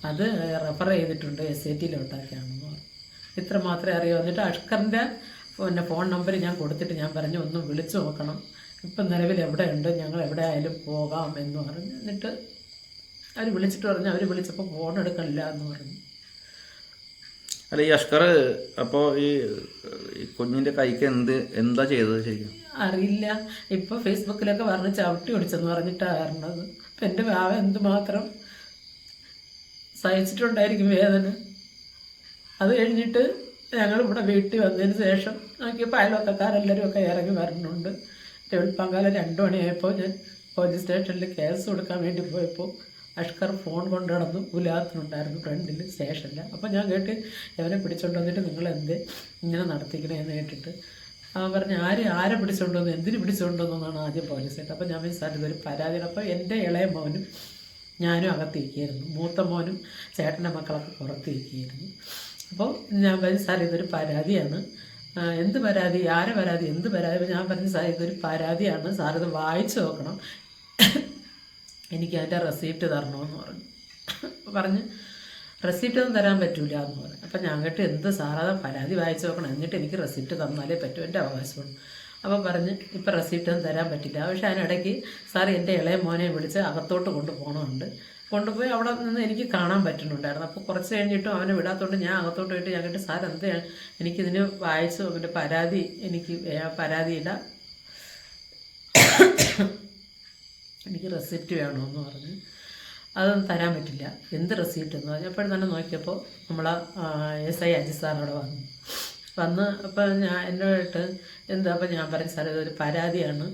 അത് റെഫർ ചെയ്തിട്ടുണ്ട് SAT-ലോട്ടൊക്കെയാണെന്ന് പറഞ്ഞു. ഇത്ര മാത്രമേ അറിയൂ. എന്നിട്ട് അഷ്കറിൻ്റെ പിന്നെ ഫോൺ നമ്പർ ഞാൻ കൊടുത്തിട്ട് ഞാൻ പറഞ്ഞു ഒന്ന് വിളിച്ചു നോക്കണം, ഇപ്പം നിലവിൽ എവിടെയുണ്ട്, ഞങ്ങൾ എവിടെ ആയാലും പോകാം എന്ന് പറഞ്ഞു. എന്നിട്ട് അവർ വിളിച്ചിട്ട് പറഞ്ഞു, അവർ വിളിച്ചപ്പോൾ ഫോൺ എടുക്കണില്ല എന്ന് പറഞ്ഞു. അല്ല, ഈ അഷ്കർ അപ്പോൾ ഈ കുഞ്ഞിൻ്റെ കൈക്ക് എന്താ ചെയ്തത് ശരിക്കും അറിയില്ല. ഇപ്പോൾ ഫേസ്ബുക്കിലൊക്കെ പറഞ്ഞ് ചവിട്ടി ഒടിച്ചെന്ന് പറഞ്ഞിട്ടാണ് വരണത്. അപ്പം എൻ്റെ ഭാവ എന്തുമാത്രം സഹിച്ചിട്ടുണ്ടായിരിക്കും വേദന. അത് കഴിഞ്ഞിട്ട് ഞങ്ങൾ ഇവിടെ വീട്ടിൽ വന്നതിന് ശേഷം നോക്കിയപ്പോൾ അയൽവക്കക്കാരെല്ലാവരും ഒക്കെ ഇറങ്ങി വരണുണ്ട്. വെളുപ്പാങ്കാലം 2 മണിയായപ്പോൾ ഞാൻ പോലീസ് സ്റ്റേഷനിൽ കേസ് കൊടുക്കാൻ വേണ്ടി പോയപ്പോൾ അഷ്കർ ഫോൺ കൊണ്ട് നടന്നു ഉലാത്തുന്നുണ്ടായിരുന്നു ഫ്രണ്ടിൽ സ്റ്റേഷനിൽ. അപ്പോൾ ഞാൻ കേട്ട് അവനെ പിടിച്ചോണ്ട് വന്നിട്ട് നിങ്ങൾ എന്ത് ഇങ്ങനെ നടത്തിക്കണേന്ന് കേട്ടിട്ട് അവൻ പറഞ്ഞ് ആരെ പിടിച്ചോണ്ടുവന്നു, എന്തിന് പിടിച്ചോണ്ടുവന്നാണ് ആദ്യം പോലീസ് കേട്ടത്. അപ്പോൾ ഞാൻ സാർ ഇതൊരു പരാതിയാണ്. അപ്പോൾ എൻ്റെ ഇളയ മോനും ഞാനും അകത്തിരിക്കുകയായിരുന്നു, മൂത്ത മോനും ചേട്ടൻ്റെ മക്കളൊക്കെ പുറത്തിരിക്കുകയായിരുന്നു. അപ്പോൾ ഞാൻ പറഞ്ഞു സാർ ഇതൊരു പരാതിയാണ്. എന്ത് പരാതി, ആരെ പരാതി, എന്ത് പരാതി? ഞാൻ പറഞ്ഞു സാർ ഇതൊരു പരാതിയാണ്, സാർ ഇത് വായിച്ചു നോക്കണം, എനിക്ക് അതിൻ്റെ റെസിപ്റ്റ് തരണമെന്ന് പറഞ്ഞ് റെസിപ്റ്റ് ഒന്നും തരാൻ പറ്റൂല എന്ന് പറഞ്ഞു. അപ്പം ഞാൻ കേട്ട് എന്ത് സാറാ പരാതി വായിച്ചു നോക്കണം, എന്നിട്ട് എനിക്ക് റെസിപ്റ്റ് തന്നാലേ പറ്റൂ, എൻ്റെ അവകാശമാണ്. അപ്പോൾ പറഞ്ഞ് ഇപ്പം റെസിപ്റ്റ് ഒന്നും തരാൻ പറ്റില്ല. പക്ഷേ അതിനിടയ്ക്ക് സാർ എൻ്റെ ഇളയ മോനെ വിളിച്ച് അകത്തോട്ട് കൊണ്ടുപോകണമുണ്ട്. കൊണ്ടുപോയി അവിടെ നിന്ന് എനിക്ക് കാണാൻ പറ്റുന്നുണ്ടായിരുന്നു. അപ്പോൾ കുറച്ച് കഴിഞ്ഞിട്ടും അവനെ വിടാത്തോണ്ട് ഞാൻ അകത്തോട്ട് പോയിട്ട് ഞാൻ കേട്ട് സാർ എന്താണ് എനിക്കിതിന് വായിച്ചു നോക്കിയിട്ട് പരാതി, എനിക്ക് പരാതിയില്ല, എനിക്ക് റെസിപ്റ്റ് വേണമെന്ന് പറഞ്ഞ് അതൊന്നും തരാൻ പറ്റില്ല. എന്ത് റെസിപ്റ്റ് എന്ന് പറഞ്ഞപ്പോഴും തന്നെ നോക്കിയപ്പോൾ നമ്മളെ SI അജിത് സാർ അവിടെ വന്ന് അപ്പോൾ ഞാൻ എന്നോട്ട് എന്താ, അപ്പോൾ ഞാൻ പറഞ്ഞു സാർ ഇതൊരു പരാതിയാണ്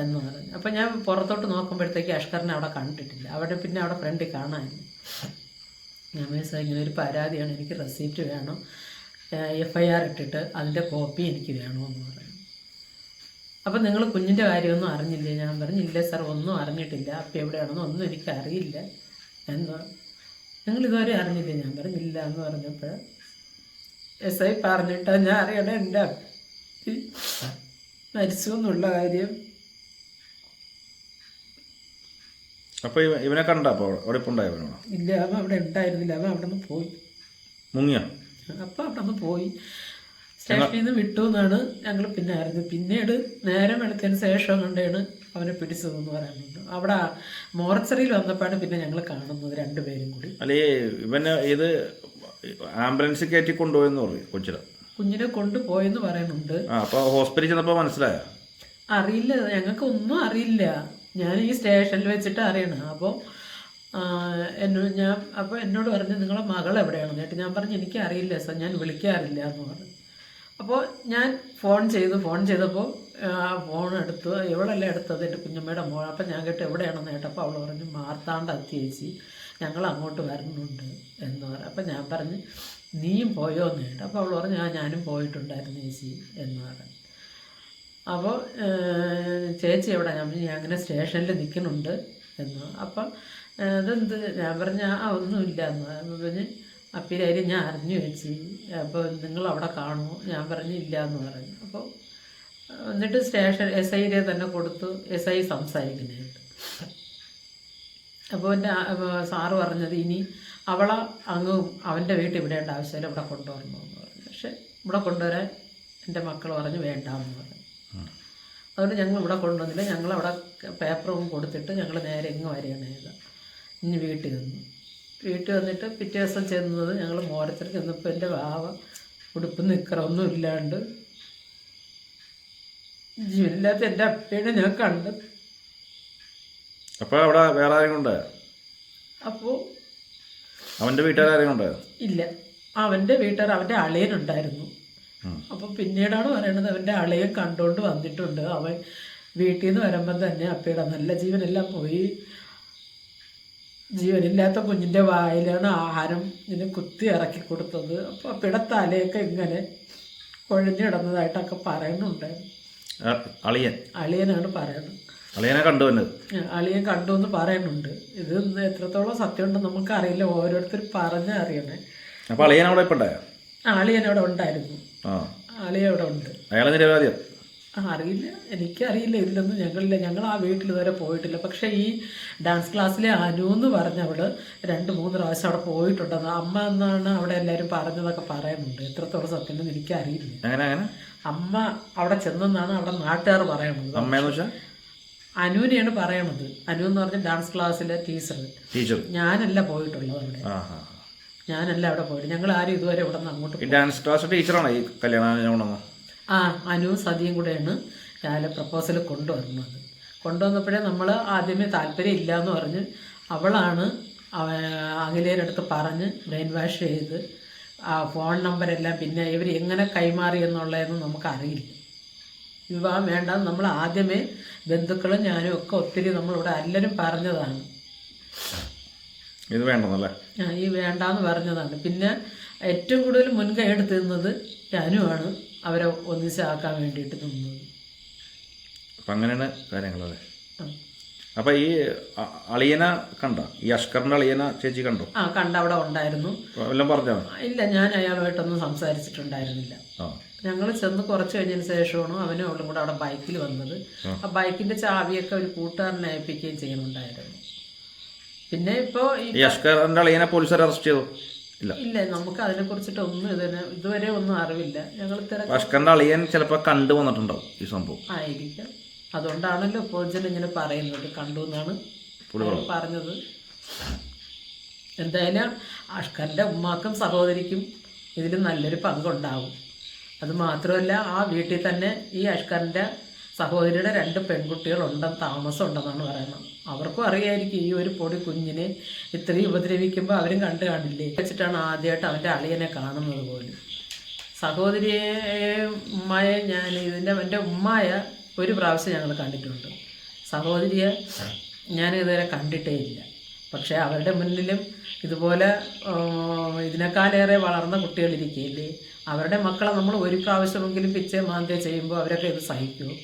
എന്ന് പറഞ്ഞു. അപ്പോൾ ഞാൻ പുറത്തോട്ട് നോക്കുമ്പോഴത്തേക്ക് അഷ്കറിനെ അവിടെ കണ്ടിട്ടില്ല. പിന്നെ അവിടെ ഫ്രണ്ടിൽ കാണാനില്ല. ഞാൻ സാർ ഇങ്ങനെ ഒരു പരാതിയാണ്, എനിക്ക് റെസിപ്റ്റ് വേണം, FIR ഇട്ടിട്ട് അതിൻ്റെ കോപ്പി എനിക്ക് വേണമെന്ന് പറഞ്ഞു. അപ്പം നിങ്ങൾ കുഞ്ഞിൻ്റെ കാര്യമൊന്നും അറിഞ്ഞില്ലേ? ഞാൻ പറഞ്ഞില്ല സാർ, ഒന്നും അറിഞ്ഞിട്ടില്ല, അപ്പം എവിടെയാണെന്ന് ഒന്നും എനിക്ക് അറിയില്ല എന്ന്. നിങ്ങളിതുവരെ അറിഞ്ഞില്ലേ? ഞാൻ പറഞ്ഞില്ല എന്ന് പറഞ്ഞപ്പോൾ SI പറഞ്ഞിട്ടാണ് ഞാൻ അറിയണേ എൻ്റെ അപ്പി മരിച്ചു എന്നുള്ള കാര്യം. അപ്പോൾ ഇവനെ കണ്ട അപ്പോൾ അവിടെ ഇപ്പോൾ ഉണ്ടായവനോ? ഇല്ല, അവൻ അവിടെ ഉണ്ടായിരുന്നില്ല, അവൻ അവിടെ നിന്ന് പോയി. മുങ്ങിയ? അപ്പം അവിടെ നിന്ന് പോയി, സ്റ്റേഷനിൽ നിന്ന് വിട്ടു എന്നാണ് ഞങ്ങൾ പിന്നെ അറിഞ്ഞത്. പിന്നീട് നേരം വെളുത്തതിന് ശേഷം കൊണ്ടാണ് അവനെ പിടിച്ചതെന്ന് പറയാനുണ്ട്. അവിടെ മോർച്ചറിയിൽ വന്നപ്പോഴാണ് പിന്നെ ഞങ്ങൾ കാണുന്നത് രണ്ടുപേരും കൂടി. അല്ലേ, ഇവനെ ഇത് ആംബുലൻസ് കയറ്റി കൊണ്ടുപോയെന്ന് പറയും കുഞ്ഞിനെ കൊണ്ടുപോയെന്ന് പറയുന്നുണ്ട്. അപ്പോൾ ഹോസ്പിറ്റലിൽ ചെന്നപ്പോൾ മനസ്സിലായ? അറിയില്ല, ഞങ്ങൾക്ക് ഒന്നും അറിയില്ല. ഞാൻ ഈ സ്റ്റേഷനിൽ വെച്ചിട്ട് അറിയണം. അപ്പോൾ എന്നോട് പറഞ്ഞു നിങ്ങളെ മകൾ എവിടെയാണെന്ന് കേട്ട്. ഞാൻ പറഞ്ഞു എനിക്ക് അറിയില്ല സാർ, ഞാൻ വിളിക്കാറില്ല എന്ന് പറഞ്ഞു. അപ്പോൾ ഞാൻ ഫോൺ ചെയ്തപ്പോൾ ഫോൺ എടുത്തു, എവിടെയല്ല എടുത്തത്, എൻ്റെ കുഞ്ഞമ്മയുടെ മോൾ. അപ്പം ഞാൻ കേട്ട് എവിടെയാണെന്ന് കേട്ടപ്പോൾ അവൾ പറഞ്ഞു മാർത്താണ്ട് ചേച്ചി, ഞങ്ങൾ അങ്ങോട്ട് വരുന്നുണ്ട് എന്ന് പറഞ്ഞു. അപ്പം ഞാൻ പറഞ്ഞു നീയും പോയോ എന്ന് കേട്ടു. അപ്പോൾ അവൾ പറഞ്ഞു ഞാനും പോയിട്ടുണ്ടായിരുന്നു ചേച്ചി എന്ന് പറഞ്ഞു. അപ്പോൾ ചേച്ചി എവിടെ? ഞാൻ അങ്ങനെ സ്റ്റേഷനിൽ നിൽക്കുന്നുണ്ട് എന്ന്. അപ്പം അതെന്ത്? ഞാൻ പറഞ്ഞ ഒന്നുമില്ല എന്ന് പറഞ്ഞ് അപ്പിലായാലും ഞാൻ അറിഞ്ഞു ചേച്ചി, അപ്പോൾ നിങ്ങൾ അവിടെ കാണുമോ? ഞാൻ പറഞ്ഞില്ല എന്ന് പറഞ്ഞു. അപ്പോൾ എന്നിട്ട് സ്റ്റേഷൻ SIയിലെ തന്നെ കൊടുത്തു, SI സംസാരിക്കുന്നതായിട്ട്. അപ്പോൾ എൻ്റെ സാറ് പറഞ്ഞത് ഇനി അവളെ അങ്ങ് അവൻ്റെ വീട്ടിൽ വിടേണ്ട ആവശ്യമില്ല, ഇവിടെ കൊണ്ടുവരണമെന്ന് പറഞ്ഞു. പക്ഷെ ഇവിടെ കൊണ്ടുവരാൻ എൻ്റെ മക്കൾ പറഞ്ഞു വേണ്ടാമെന്ന് പറഞ്ഞു. അതുകൊണ്ട് ഞങ്ങൾ ഇവിടെ കൊണ്ടുവന്നില്ല. ഞങ്ങളവിടെ പേപ്പറും കൊടുത്തിട്ട് ഞങ്ങൾ നേരെ ഇങ്ങ് വരികയാണ് ചെയ്തത്. ഇനി വീട്ടിൽ വന്നിട്ട് പിറ്റേ ദിവസം ചെന്നത് ഞങ്ങൾ മോരത്തിൽ ചെന്നപ്പോൾ എൻ്റെ വാവ ഉടുപ്പ് നിക്കറൊന്നും ഇല്ലാണ്ട് ജീവനില്ലാത്ത എൻ്റെ അപ്പേനെ ഞാൻ കണ്ടത്. അപ്പോൾ അവിടെ വേറെ ആരെങ്കിലും ഉണ്ടായോ? അപ്പോൾ അവൻ്റെ വീട്ടുകാരും ഉണ്ടായോ? ഇല്ല, അവൻ്റെ വീട്ടുകാർ അവൻ്റെ അളിയനുണ്ടായിരുന്നു. അപ്പോൾ പിന്നീടാണ് പറയണത് അവൻ്റെ അളിയൻ കണ്ടുകൊണ്ട് വന്നിട്ടുണ്ട്. അവൻ വീട്ടിൽ നിന്ന് വരുമ്പം തന്നെ അപ്പയുടെ നല്ല ജീവനെല്ലാം പോയി. ജീവനില്ലാത്ത കുഞ്ഞിൻ്റെ വായിലാണ് ആഹാരം ഇങ്ങനെ കുത്തി ഇറക്കി കൊടുത്തത്. അപ്പോൾ അപ്പയുടെ തലയൊക്കെ ഇങ്ങനെ കുഴഞ്ഞിടുന്നതായിട്ടൊക്കെ പറയുന്നുണ്ടായിരുന്നു. അളിയനാണ് പറയുന്നത്. അളിയനെ കണ്ടു തന്നെ? അളിയൻ കണ്ടു എന്ന് പറയുന്നുണ്ട്. ഇത് എത്രത്തോളം സത്യമുണ്ടെന്ന് നമുക്കറിയില്ല, ഓരോരുത്തർ പറഞ്ഞാൽ അറിയണേ. അപ്പോൾ അളിയൻ അവിടെ ഇപ്പോൾ ഉണ്ടായോ? അളിയൻ അവിടെ ഉണ്ടായിരുന്നു. അളിയൻ അവിടെ ഉണ്ട്. അയാളെ നിരപരാധിയാണ്? അറിയില്ല, എനിക്കറിയില്ല ഇതിലൊന്നും. ഞങ്ങൾ ആ വീട്ടിൽ ഇതുവരെ പോയിട്ടില്ല. പക്ഷേ ഈ ഡാൻസ് ക്ലാസ്സിലെ അനു എന്ന് പറഞ്ഞവള് 2-3 പ്രാവശ്യം അവിടെ പോയിട്ടുണ്ടെന്ന് അമ്മ എന്നാണ് അവിടെ എല്ലാവരും പറഞ്ഞതൊക്കെ പറയുന്നുണ്ട്. എത്രത്തോളം സത്യം എന്ന് എനിക്കറിയില്ല. അങ്ങനെ അമ്മ അവിടെ ചെന്നെന്നാണ് അവിടെ നാട്ടുകാർ പറയണത്. അമ്മയെന്ന് വെച്ചാൽ അനുവിനെയാണ് പറയണത്. അനു എന്ന് പറഞ്ഞ ഡാൻസ് ക്ലാസ്സിലെ ടീച്ചർ. ഞാനല്ല പോയിട്ടുള്ളത് അവിടെ. ഞാനല്ല അവിടെ പോയിട്ട്. ഞങ്ങൾ ആരും ഇതുവരെ ഇവിടെ നിന്ന് അങ്ങോട്ട്. ഈ ഡാൻസ് ക്ലാസ് ടീച്ചറാണ് ഈ കല്യാണം? അനു സതിയും കൂടെയാണ് രാവിലെ പ്രപ്പോസൽ കൊണ്ടുവന്നപ്പോഴേ നമ്മൾ ആദ്യമേ താല്പര്യം ഇല്ല എന്ന് പറഞ്ഞ് അവളാണ് അഖിലേരുടെ അടുത്ത് പറഞ്ഞ് ബ്രെയിൻ വാഷ് ചെയ്ത് ആ ഫോൺ നമ്പരെല്ലാം പിന്നെ ഇവർ എങ്ങനെ കൈമാറി എന്നുള്ളതെന്ന് നമുക്കറിയില്ല. വിവാഹം വേണ്ടെന്ന് നമ്മൾ ആദ്യമേ ബന്ധുക്കളും ഞാനും ഒക്കെ ഒത്തിരി നമ്മളിവിടെ എല്ലാവരും പറഞ്ഞതാണ്. ഇത് വേണ്ടെന്നല്ലേ? ഈ വേണ്ടാന്ന് പറഞ്ഞതാണ്. പിന്നെ ഏറ്റവും കൂടുതൽ മുൻകൈ എടുത്ത് നിന്നത് അനുവാണ് അവരെ ഒന്നിച്ചാക്കാൻ വേണ്ടിയിട്ട് നിന്നത്. അപ്പം അങ്ങനെയാണ് കാര്യങ്ങളല്ലേ? അപ്പം ഈ അളിയന കണ്ട, ഈ അഷ്കറിൻ്റെ അളിയന ചേച്ചി കണ്ടോ? കണ്ട, അവിടെ ഉണ്ടായിരുന്നു. എല്ലാം പറഞ്ഞോ? ഇല്ല, ഞാൻ അയാളുമായിട്ടൊന്നും സംസാരിച്ചിട്ടുണ്ടായിരുന്നില്ല. ഞങ്ങൾ ചെന്ന് കുറച്ച് കഴിഞ്ഞതിന് ശേഷമാണ് അവനും അവളും കൂടെ അവിടെ ബൈക്കിൽ വന്നത്. ആ ബൈക്കിന്റെ ചാവിയൊക്കെ ഒരു കൂട്ടുകാരനെ ഏൽപ്പിക്കുകയും ചെയ്യുന്നുണ്ടായിരുന്നു. പിന്നെ ഇപ്പോൾ ഈ അഷ്കറിൻ്റെ അളിയനെ പോലീസുകാർ അറസ്റ്റ് ചെയ്തു? ഇല്ല, നമുക്ക് അതിനെ കുറിച്ചിട്ടൊന്നും ഇതുവരെ ഒന്നും അറിവില്ല. ഞങ്ങൾ അഷ്കറിൻ്റെ അളിയൻ ചിലപ്പോൾ കണ്ടു വന്നിട്ടുണ്ടാവും ഈ സംഭവം. ആയിരിക്കാം. അതുകൊണ്ടാണല്ലോ പോജൻ ഇങ്ങനെ പറയുന്നത്, കണ്ടു എന്നാണ് പറഞ്ഞത്. എന്തായാലും അഷ്കറിൻ്റെ ഉമ്മാക്കും സഹോദരിക്കും ഇതിൽ നല്ലൊരു പങ്കുണ്ടാവും. അത് മാത്രമല്ല, ആ വീട്ടിൽ തന്നെ ഈ അഷ്കറിൻ്റെ സഹോദരിയുടെ 2 പെൺകുട്ടികളുണ്ടെന്ന് താമസമുണ്ടെന്നാണ് പറയുന്നത്. അവർക്കും അറിയായിരിക്കും ഈ ഒരു പൊടി കുഞ്ഞിനെ ഇത്രയും ഉപദ്രവിക്കുമ്പോൾ അവരും കാണില്ലേ വെച്ചിട്ടാണ് ആദ്യമായിട്ട് അവൻ്റെ അളിയനെ കാണുന്നത് പോലും. സഹോദരിയെ ഉമ്മയെ എൻ്റെ ഉമ്മായ ഒരു പ്രാവശ്യം ഞങ്ങൾ കണ്ടിട്ടുണ്ട്. സഹോദരിയെ ഞാൻ ഇതുവരെ കണ്ടിട്ടേ ഇല്ല. പക്ഷേ അവരുടെ മുന്നിലും ഇതുപോലെ ഇതിനേക്കാളേറെ വളർന്ന കുട്ടികളിരിക്കുകയില്ലേ, അവരുടെ മക്കളെ നമ്മൾ ഒരു പ്രാവശ്യമെങ്കിലും പിച്ചേ മാന്തിയ ചെയ്യുമ്പോൾ അവരൊക്കെ ഇത് സഹിക്കുമോ?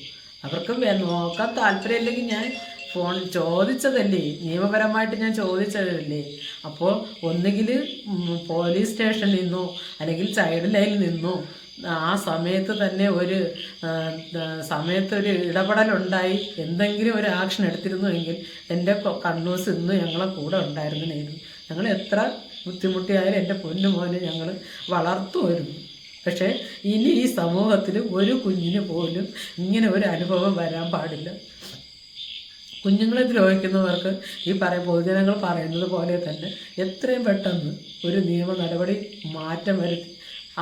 അവർക്ക് നോക്കാൻ താല്പര്യമില്ലെങ്കിൽ ഞാൻ ഫോൺ ചോദിച്ചതല്ലേ, നിയമപരമായിട്ട് ഞാൻ ചോദിച്ചതല്ലേ. അപ്പോൾ ഒന്നുകിൽ പോലീസ് സ്റ്റേഷനിൽ നിന്നോ അല്ലെങ്കിൽ ചൈൽഡ് ലൈനിൽ നിന്നോ ആ സമയത്ത് തന്നെ ഒരു ഇടപെടലുണ്ടായി എന്തെങ്കിലും ഒരു ആക്ഷൻ എടുത്തിരുന്നുവെങ്കിൽ എൻ്റെ കണ്ണൂസ് ഇന്ന് ഞങ്ങളെ കൂടെ ഉണ്ടായിരുന്നതായിരുന്നു. ഞങ്ങൾ എത്ര ബുദ്ധിമുട്ടിയായാലും എൻ്റെ പൊന്നുമോനെ ഞങ്ങൾ വളർത്തുമായിരുന്നു. പക്ഷേ ഇനി ഈ സമൂഹത്തിൽ ഒരു കുഞ്ഞിന് പോലും ഇങ്ങനെ ഒരു അനുഭവം വരാൻ പാടില്ല. കുഞ്ഞുങ്ങളെ ദ്രോഹിക്കുന്നവർക്ക് ഈ പൊതുജനങ്ങൾ പറയുന്നത് പോലെ തന്നെ എത്രയും പെട്ടെന്ന് ഒരു നിയമ നടപടി മാറ്റം വരുത്തി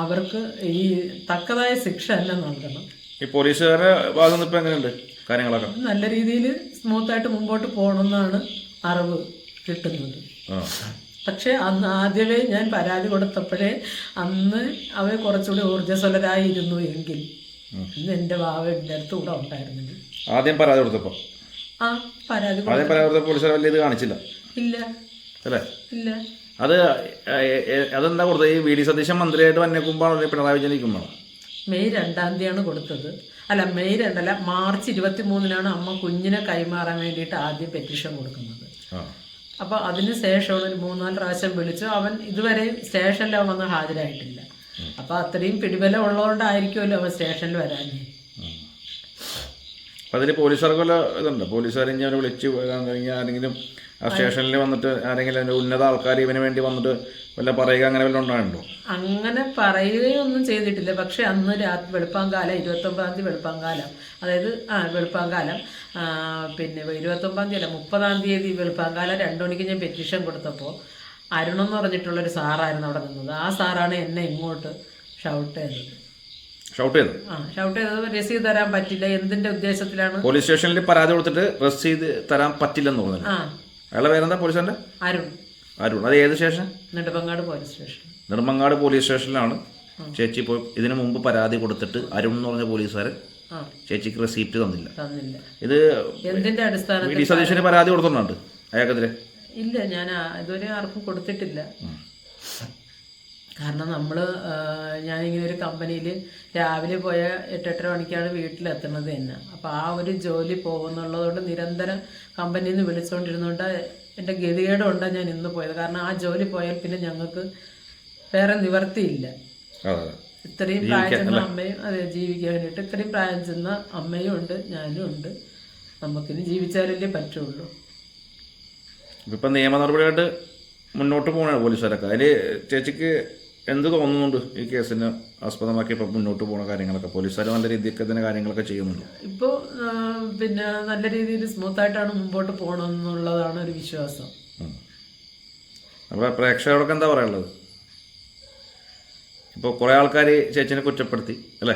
അവർക്ക് ഈ തക്കതായ ശിക്ഷ തന്നെ നൽകണം. ഈ പോലീസുകാരുടെ ഭാഗത്ത് ഇപ്പം എങ്ങനെയുണ്ട് കാര്യങ്ങളൊക്കെ? നല്ല രീതിയിൽ സ്മൂത്തായിട്ട് മുമ്പോട്ട് പോകണമെന്നാണ് അറിവ് കിട്ടുന്നത്. പക്ഷേ അന്ന് ആദ്യമേ ഞാൻ പരാതി കൊടുത്തപ്പോഴേ അന്ന് അവർ കുറച്ചുകൂടി ഊർജ്ജസ്വലരായിരുന്നു എങ്കിൽ ഇന്ന് എൻ്റെ ഭാവ എൻ്റെ അടുത്ത് കൂടെ ഉണ്ടായിരുന്നില്ല. ആദ്യം പരാതി കൊടുത്തപ്പോൾ പോലീസുകാർ വലിയ ഇത് കാണിച്ചില്ല? ഇല്ല അല്ലേ? ഇല്ല. അതെന്താ കൊടുത്തത്? ഈ വി ഡി സതീശൻ മന്ത്രിയായിട്ട് വന്നേക്കുമ്പോഴാണ് പിണറായി വിജയൻ ഇരിക്കുമ്പോഴാണ്? മെയ് 2-ാം തീയതിയാണ് കൊടുത്തത്. അല്ല, മെയ് 2 മാർച്ച് 23-നാണ് അമ്മ കുഞ്ഞിനെ കൈമാറാൻ വേണ്ടിയിട്ട് ആദ്യം പെറ്റീഷൻ കൊടുക്കുന്നത്. അപ്പോൾ അതിന് ശേഷമാണ് ഒരു 3-4 പ്രാവശ്യം വിളിച്ചു. അവൻ ഇതുവരെ സ്റ്റേഷനിൽ അവൻ വന്ന് ഹാജരായിട്ടില്ല. അപ്പോൾ അത്രയും പിടിബലം ഉള്ളതുകൊണ്ടായിരിക്കുമല്ലോ അവൻ സ്റ്റേഷനിൽ വരാൻ. അപ്പം അതിൽ പോലീസുകാർക്ക് വല്ല ഇതുണ്ട്? പോലീസുകാർ ഞാൻ വിളിച്ച് ആരെങ്കിലും ആ സ്റ്റേഷനിൽ വന്നിട്ട് ആരെങ്കിലും അതിൻ്റെ ഉന്നത ആൾക്കാർ ഇവന് വേണ്ടി വന്നിട്ട് വല്ല പറയുക അങ്ങനെ വല്ല ഉണ്ടായിട്ടുണ്ടോ? അങ്ങനെ പറയുകയൊന്നും ചെയ്തിട്ടില്ല. പക്ഷെ അന്ന് വെളുപ്പാങ്കാലം 29-ാം തീയതി വെളുപ്പാങ്കാലം, അതായത് വെളുപ്പാങ്കാലം പിന്നെ 29-ാം തീയതി അല്ല 30-ാം തീയതി വെളുപ്പാങ്കാലം 2 മണിക്ക് ഞാൻ പെറ്റീഷൻ കൊടുത്തപ്പോൾ അരുണെന്ന് പറഞ്ഞിട്ടുള്ളൊരു സാറായിരുന്നു അവിടെ നിന്നത്. ആ സാറാണ് എന്നെ ഇങ്ങോട്ട് ഷൗട്ട് ചെയ്തത്. ഷൗട്ട് ചെയ്തത് രസീത് തരാൻ പറ്റില്ല. എന്തിന്റെ ഉദ്ദേശത്തിലാണ്? പോലീസ് സ്റ്റേഷനിൽ പരാതി കൊടുത്തിട്ട് രസീത് തരാൻ പറ്റില്ലെന്ന് തോന്നുന്നു. അയാളുടെ പേരെന്താ പോലീസുകാരൻ്റെ? അരുൺ. അത് ഏത് station? Nedumangad police station. Nedumangad police സ്റ്റേഷനിലാണ് ചേച്ചി പോയി ഇതിനു മുമ്പ് പരാതി കൊടുത്തിട്ട് അരുൺ എന്ന് പറഞ്ഞ പോലീസുകാരൻ ചേച്ചിക്ക് റെസീപ്റ്റ് തന്നില്ല. ഇത് എന്തിന്റെ അടിസ്ഥാനത്തിൽ? വി ഡി സതീശന് പരാതി കൊടുക്കുന്നുണ്ട് അയാൾക്കെതിരെ? ഇല്ല, ഞാൻ ഇതുവരെ ആർക്കും കൊടുത്തിട്ടില്ല. കാരണം ഞാനിങ്ങനെ ഒരു കമ്പനിയിൽ രാവിലെ പോയ 8-8:30 മണിക്കാണ് വീട്ടിലെത്തുന്നത് തന്നെ. അപ്പോൾ ആ ഒരു ജോലി പോകുന്നുള്ളതുകൊണ്ട് നിരന്തരം കമ്പനിയിൽ നിന്ന് വിളിച്ചുകൊണ്ടിരുന്നുകൊണ്ട് എൻ്റെ ഗതികേടുകൊണ്ടാണ് ഞാൻ ഇന്ന് പോയത്. കാരണം ആ ജോലി പോയാൽ പിന്നെ ഞങ്ങൾക്ക് വേറെ നിവർത്തിയില്ല. ഇത്രയും പ്രായം ചെന്ന അമ്മയും അതെ ജീവിക്കാൻ വേണ്ടിയിട്ട് ഇത്രയും പ്രായം ചെന്ന അമ്മയും ഉണ്ട്, ഞാനും ഉണ്ട്. നമുക്കിനി ജീവിച്ചാലല്ലേ പറ്റുള്ളൂ. ഇപ്പം നിയമ നടപടിയായിട്ട് മുന്നോട്ട് പോകണതാണ് പോലീസുകാരൊക്കെ. അതിൽ ചേച്ചിക്ക് എന്ത് തോന്നുന്നുണ്ട് ഈ കേസിന് ആസ്പദമാക്കി ഇപ്പം മുന്നോട്ട് പോകുന്ന കാര്യങ്ങളൊക്കെ? പോലീസുകാർ നല്ല രീതിക്ക് തന്നെ കാര്യങ്ങളൊക്കെ ചെയ്യുന്നുണ്ട്. ഇപ്പോൾ പിന്നെ നല്ല രീതിയിൽ സ്മൂത്തായിട്ടാണ് മുമ്പോട്ട് പോകണമെന്നുള്ളതാണ് ഒരു വിശ്വാസം. അപ്പോൾ പ്രേക്ഷകരോടൊക്കെ എന്താ പറയാനുള്ളത്? ഇപ്പോൾ കുറേ ആൾക്കാർ ചേച്ചിനെ കുറ്റപ്പെടുത്തി അല്ലേ?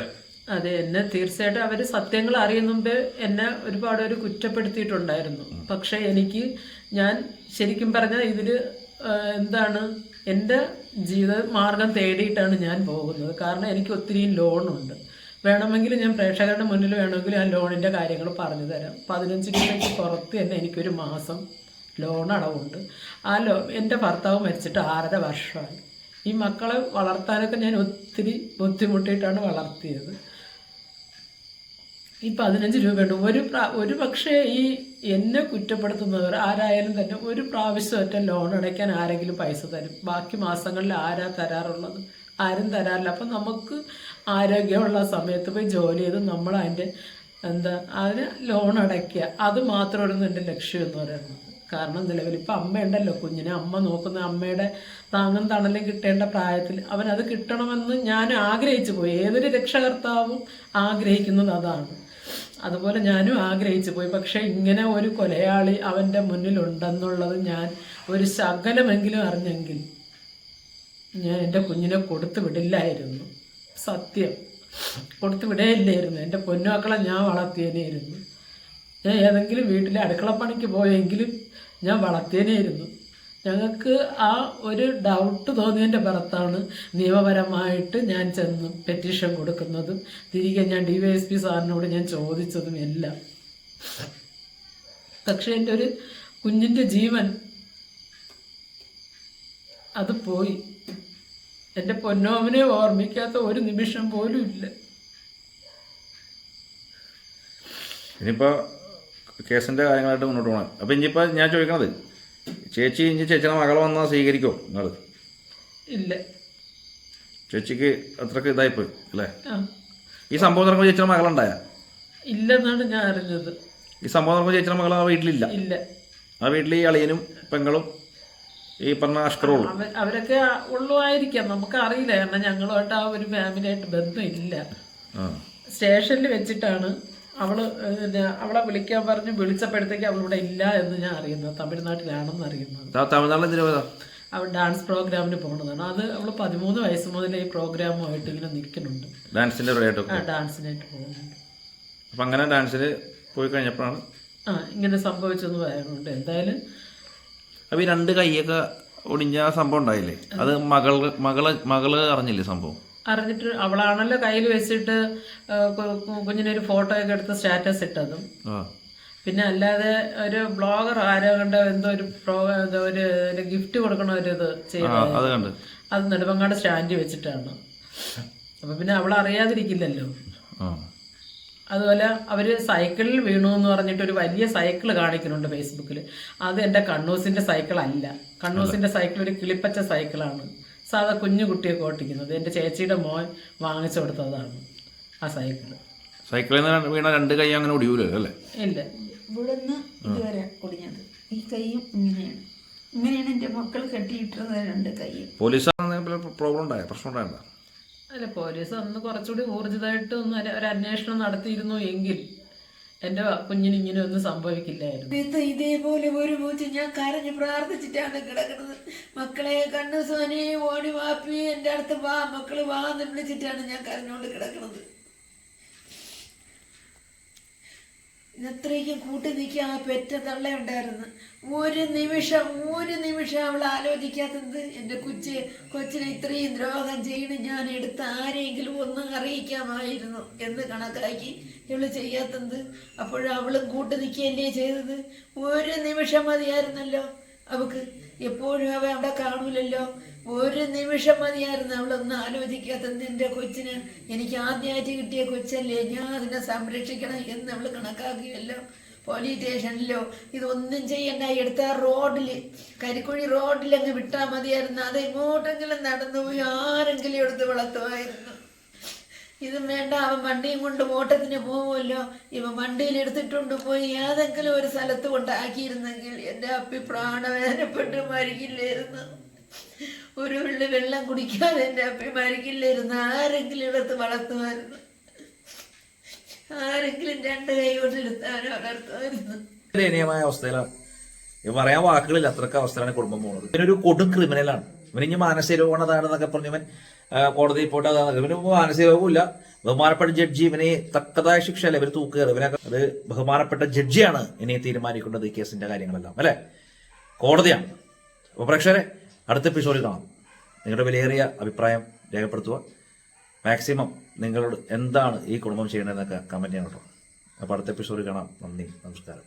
അതെ, എന്നെ തീർച്ചയായിട്ടും അവർ സത്യങ്ങൾ അറിയുന്ന മുമ്പേ എന്നെ ഒരുപാട് പേര് കുറ്റപ്പെടുത്തിയിട്ടുണ്ടായിരുന്നു. പക്ഷേ ഞാൻ ശരിക്കും പറഞ്ഞാൽ ഇതിൽ എന്താണ് എൻ്റെ ജീവിത മാർഗം തേടിയിട്ടാണ് ഞാൻ പോകുന്നത്. കാരണം എനിക്ക് ഒത്തിരി ലോണുണ്ട്. വേണമെങ്കിൽ ഞാൻ പ്രേക്ഷകരുടെ മുന്നിൽ വേണമെങ്കിൽ ആ ലോണിൻ്റെ കാര്യങ്ങൾ പറഞ്ഞു തരാം. 15 രൂപയ്ക്ക് പുറത്ത് തന്നെ എനിക്കൊരു മാസം ലോൺ അടവുണ്ട്. എൻ്റെ ഭർത്താവ് മരിച്ചിട്ട് 6.5 വർഷമായി. ഈ മക്കളെ വളർത്താനൊക്കെ ഞാൻ ഒത്തിരി ബുദ്ധിമുട്ടിയിട്ടാണ് വളർത്തിയത്. ഈ 15 രൂപയുണ്ട്. ഒരു പക്ഷേ ഈ എന്നെ കുറ്റപ്പെടുത്തുന്നവർ ആരായാലും തന്നെ ഒരു പ്രാവശ്യമൊറ്റ ലോൺ അടയ്ക്കാൻ ആരെങ്കിലും പൈസ തരും. ബാക്കി മാസങ്ങളിൽ ആരാ തരാറുള്ളത്? ആരും തരാറില്ല. അപ്പം നമുക്ക് ആരോഗ്യമുള്ള സമയത്ത് പോയി ജോലി ചെയ്ത് നമ്മൾ അതിന് ലോൺ അടയ്ക്കുക. അത് മാത്രമായിരുന്നു എൻ്റെ ലക്ഷ്യം എന്ന് പറയുന്നത്. കാരണം നിലവിൽ ഇപ്പം അമ്മയുണ്ടല്ലോ, കുഞ്ഞിനെ അമ്മ നോക്കുന്ന അമ്മയുടെ താങ്ങും തണലും കിട്ടേണ്ട പ്രായത്തിൽ അവനത് കിട്ടണമെന്ന് ഞാൻ ആഗ്രഹിച്ചു പോയി. ഏതൊരു രക്ഷകർത്താവും ആഗ്രഹിക്കുന്നത് അതാണ്. അതുപോലെ ഞാനും ആഗ്രഹിച്ചു പോയി. പക്ഷെ ഇങ്ങനെ ഒരു കൊലയാളി അവൻ്റെ മുന്നിലുണ്ടെന്നുള്ളത് ഞാൻ ഒരു ശകലമെങ്കിലും അറിഞ്ഞെങ്കിൽ ഞാൻ എൻ്റെ കുഞ്ഞിനെ കൊടുത്തു വിടില്ലായിരുന്നു. സത്യം, കൊടുത്തു വിടേയില്ലായിരുന്നു. എൻ്റെ പൊന്നുമക്കളെ ഞാൻ വളർത്തിയേനെയിരുന്നു. ഞാൻ ഏതെങ്കിലും വീട്ടിലെ അടുക്കളപ്പണിക്ക് പോയെങ്കിലും ഞാൻ വളർത്തിയേനെയിരുന്നു. ഞങ്ങൾക്ക് ആ ഒരു ഡൗട്ട് തോന്നിയതിൻ്റെ പുറത്താണ് നിയമപരമായിട്ട് ഞാൻ ചെന്ന് പെറ്റീഷൻ കൊടുക്കുന്നതും തിരികെ ഞാൻ DYSP സാറിനോട് ഞാൻ ചോദിച്ചതും എല്ലാം. പക്ഷെ എൻ്റെ ഒരു കുഞ്ഞിൻ്റെ ജീവൻ അത് പോയി. എൻ്റെ പൊന്നോമനെ ഓർമ്മിക്കാത്ത ഒരു നിമിഷം പോലും ഇല്ല. ഇനിയിപ്പോൾ കേസിൻ്റെ കാര്യങ്ങളായിട്ട് മുന്നോട്ട് പോകണം. അപ്പോൾ ഇനിയിപ്പോൾ ഞാൻ ചോദിക്കണത്, ചേച്ചിയുടെ മകൾ വന്നാൽ സ്വീകരിക്കുമോ നിങ്ങൾ? ഇല്ല. ചേച്ചിക്ക് അത്രക്ക് ഇതായിപ്പോയി അല്ലേ? ഈ സംഭവം നടക്കുമ്പോൾ ചേച്ചിയുടെ മകളുണ്ടായ? ഇല്ലെന്നാണ് ഞാൻ അറിഞ്ഞത്. ഈ സംഭവം നടക്കുമ്പോൾ ചേച്ചിയുടെ മകൾ ആ വീട്ടിലില്ല? ഇല്ല. ആ വീട്ടിൽ ഈ അളിയനും പെങ്ങളും ഈ പറഞ്ഞ അഷ്കറുള്ളൂ? അവരൊക്കെ ഉള്ളുവായിരിക്കാം, നമുക്കറിയില്ല. കാരണം ഞങ്ങളുമായിട്ട് ആ ഒരു ഫാമിലിയായിട്ട് ബന്ധമില്ല. സ്റ്റേഷനിൽ വെച്ചിട്ടാണ് അവളെ വിളിക്കാൻ പറഞ്ഞ് വിളിച്ചപ്പോഴത്തേക്ക് അവളിവിടെ ഇല്ല എന്ന് ഞാൻ അറിയുന്നത്. തമിഴ്നാട്ടിലാണെന്ന് അറിയുന്നത്. അവൾ ഡാൻസ് പ്രോഗ്രാമിന് പോകുന്നതാണ്. അത് അവൾ 13 വയസ്സ് മുതൽ ഈ പ്രോഗ്രാമുമായിട്ട് ഇങ്ങനെ നിൽക്കുന്നുണ്ട്. ഡാൻസിനായിട്ട് പോകുന്നുണ്ട്. അപ്പം അങ്ങനെ ഡാൻസിൽ പോയി കഴിഞ്ഞപ്പോഴാണ് ഇങ്ങനെ സംഭവിച്ചെന്ന് പറയുന്നുണ്ട്. എന്തായാലും അപ്പം ഈ 2 കൈയൊക്കെ ഒടിഞ്ഞ സംഭവം ഉണ്ടായില്ലേ? അത് മകള് അറിഞ്ഞില്ലേ സംഭവം? അറിഞ്ഞിട്ട് അവളാണല്ലോ കയ്യിൽ വെച്ചിട്ട് കുഞ്ഞിനൊരു ഫോട്ടോയൊക്കെ എടുത്ത് സ്റ്റാറ്റസ് ഇട്ടതും. പിന്നെ അല്ലാതെ ഒരു ബ്ലോഗർ ആരോ കണ്ട എന്തോ ഒരു ഗിഫ്റ്റ് കൊടുക്കണ ഒരു ഇത് ചെയ്തത്, അത് നെടുമങ്ങാട് സ്റ്റാൻഡിൽ വെച്ചിട്ടാണ്. അപ്പൊ പിന്നെ അവൾ അറിയാതിരിക്കില്ലല്ലോ. അതുപോലെ അവര് സൈക്കിളിൽ വീണു എന്ന് പറഞ്ഞിട്ട് ഒരു വലിയ സൈക്കിൾ കാണിക്കുന്നുണ്ട് ഫേസ്ബുക്കിൽ. അത് എൻ്റെ കണ്ണൂസിന്റെ സൈക്കിൾ അല്ല. കണ്ണൂസിന്റെ സൈക്കിൾ ഒരു കിളിപ്പച്ച സൈക്കിളാണ്. സാധാ കുഞ്ഞു കുട്ടിയൊക്കെ ഓട്ടിക്കുന്നത്. എൻ്റെ ചേച്ചിയുടെ മോൻ വാങ്ങിച്ചു കൊടുത്തതാണ് ആ സൈക്കിള്. സൈക്കിളിൽ നിന്ന് വീണ 2 കൈ അങ്ങനെ ഒടിയൂലോ അല്ലേ? ഇല്ല, ഇവിടുന്ന് ഇതുവരെ ഒടിഞ്ഞത്. ഈ കൈയും ഇങ്ങനെയാണ് എൻ്റെ മക്കൾ കെട്ടിയിട്ടത് 2 കൈയും. പോലീസ് പ്രോബ്ലം ഉണ്ടായ പ്രശ്നം ഉണ്ടായിരുന്ന? അല്ല, പോലീസ് അന്ന് കുറച്ചുകൂടി ഊർജിതമായിട്ട് ഒരു അന്വേഷണം നടത്തിയിരുന്നു എങ്കിൽ എൻ്റെ കുഞ്ഞിന് ഇങ്ങനെ ഒന്നും സംഭവിക്കില്ലായിരുന്നു. ഇതേപോലെ ഒരു പൂച്ച ഞാൻ കരഞ്ഞ് പ്രാർത്ഥിച്ചിട്ടാണ് കിടക്കുന്നത്. മക്കളെ കണ്ണു സോനെ ഓടി വാപ്പി എൻ്റെ അടുത്ത് വാ, മക്കള് വാ എന്ന് വിളിച്ചിട്ടാണ് ഞാൻ കരഞ്ഞോണ്ട് കിടക്കുന്നത്. ഇതത്രയ്ക്കും കൂട്ടി നിൽക്കാൻ ആ പെറ്റ തള്ളയുണ്ടായിരുന്നു. ഒരു നിമിഷം അവൾ ആലോചിക്കാത്തത് എൻ്റെ കൊച്ചിനെ ഇത്രയും ദ്രോഹം ചെയ്യണം ഞാൻ എടുത്ത് ആരെങ്കിലും ഒന്നും അറിയിക്കാമായിരുന്നു എന്ന് കണക്കാക്കി ഇവള് ചെയ്യാത്തത്. അപ്പോഴവളും കൂട്ടി നിൽക്കുകയല്ലേ ചെയ്തത്. ഒരു നിമിഷം മതിയായിരുന്നല്ലോ അവൾക്ക്. എപ്പോഴും അവ അവിടെ കാണൂലല്ലോ. ഒരു നിമിഷം മതിയായിരുന്നു അവളൊന്നും ആലോചിക്കാത്തത്. എൻ്റെ കൊച്ചിന് എനിക്ക് ആദ്യമായിട്ട് കിട്ടിയ കൊച്ചല്ലേ, ഞാൻ അതിനെ സംരക്ഷിക്കണം എന്ന് അവൾ കണക്കാക്കിയല്ലോ. പോലീസ് സ്റ്റേഷനിലോ ഇതൊന്നും ചെയ്യണ്ട, എടുത്ത റോഡിൽ കരിക്കുഴി റോഡിൽ അങ്ങ് വിട്ടാൽ മതിയായിരുന്നു. അത് എങ്ങോട്ടെങ്കിലും നടന്നു പോയി ആരെങ്കിലും എടുത്ത് വളർത്തുമായിരുന്നു. ഇതും വേണ്ട, അവൻ വണ്ടിയും കൊണ്ട് ഓട്ടത്തിന് പോകുമല്ലോ, ഇവൻ വണ്ടിയിൽ എടുത്തിട്ടുണ്ട് പോയി ഏതെങ്കിലും ഒരു സ്ഥലത്ത് കൊണ്ടാക്കിയിരുന്നെങ്കിൽ എൻ്റെ അപ്പി പ്രാണവേദനപ്പെട്ട് മരിക്കില്ലായിരുന്നു. ഒരു വെള്ളി വെള്ളം കുടിക്കാതെ എൻ്റെ അപ്പി മരിക്കില്ലായിരുന്നു. ആരെങ്കിലും എടുത്ത് വളർത്തുമായിരുന്നു, ആരെങ്കിലും 2 കൈ കൊണ്ട് എടുത്താനോ വളർത്തുമായിരുന്നു. ദയനീയമായ അവസ്ഥയിലാണ്, ഇവ പറയാൻ വാക്കുകളില്ല, അത്രയ്ക്ക് അവസ്ഥയിലാണ് കുടുംബം പോകുന്നത്. ഇവനൊരു കൊടും ക്രിമിനലാണ്. ഇവനിഞ്ഞ് മാനസിക രോഗമാണെന്നൊക്കെ പറഞ്ഞ് ഇവൻ കോടതിയിൽ പോയിട്ട് അതാണ്. ഇവന് മാനസിക രോഗമില്ല. ബഹുമാനപ്പെട്ട ജഡ്ജി ഇവനെ തക്കതായ ശിക്ഷയല്ല ഇവർ തൂക്കുകയറ്. ഇവനൊക്കെ അത് ബഹുമാനപ്പെട്ട ജഡ്ജിയാണ് ഇനി തീരുമാനിക്കേണ്ടത് ഈ കേസിന്റെ കാര്യങ്ങളെല്ലാം, അല്ലെ? കോടതിയാണ്. അപ്പോൾ പ്രേക്ഷകരെ, അടുത്ത എപ്പിസോഡിൽ കാണാം. നിങ്ങളുടെ വിലയേറിയ അഭിപ്രായം രേഖപ്പെടുത്തുക. മാക്സിമം നിങ്ങളോട് എന്താണ് ഈ കുടുംബം ചെയ്യേണ്ടതെന്നൊക്കെ കമന്റ് ചെയ്യണം കേട്ടോ. അപ്പോൾ അടുത്ത എപ്പിസോഡിൽ കാണാം. നന്ദി, നമസ്കാരം.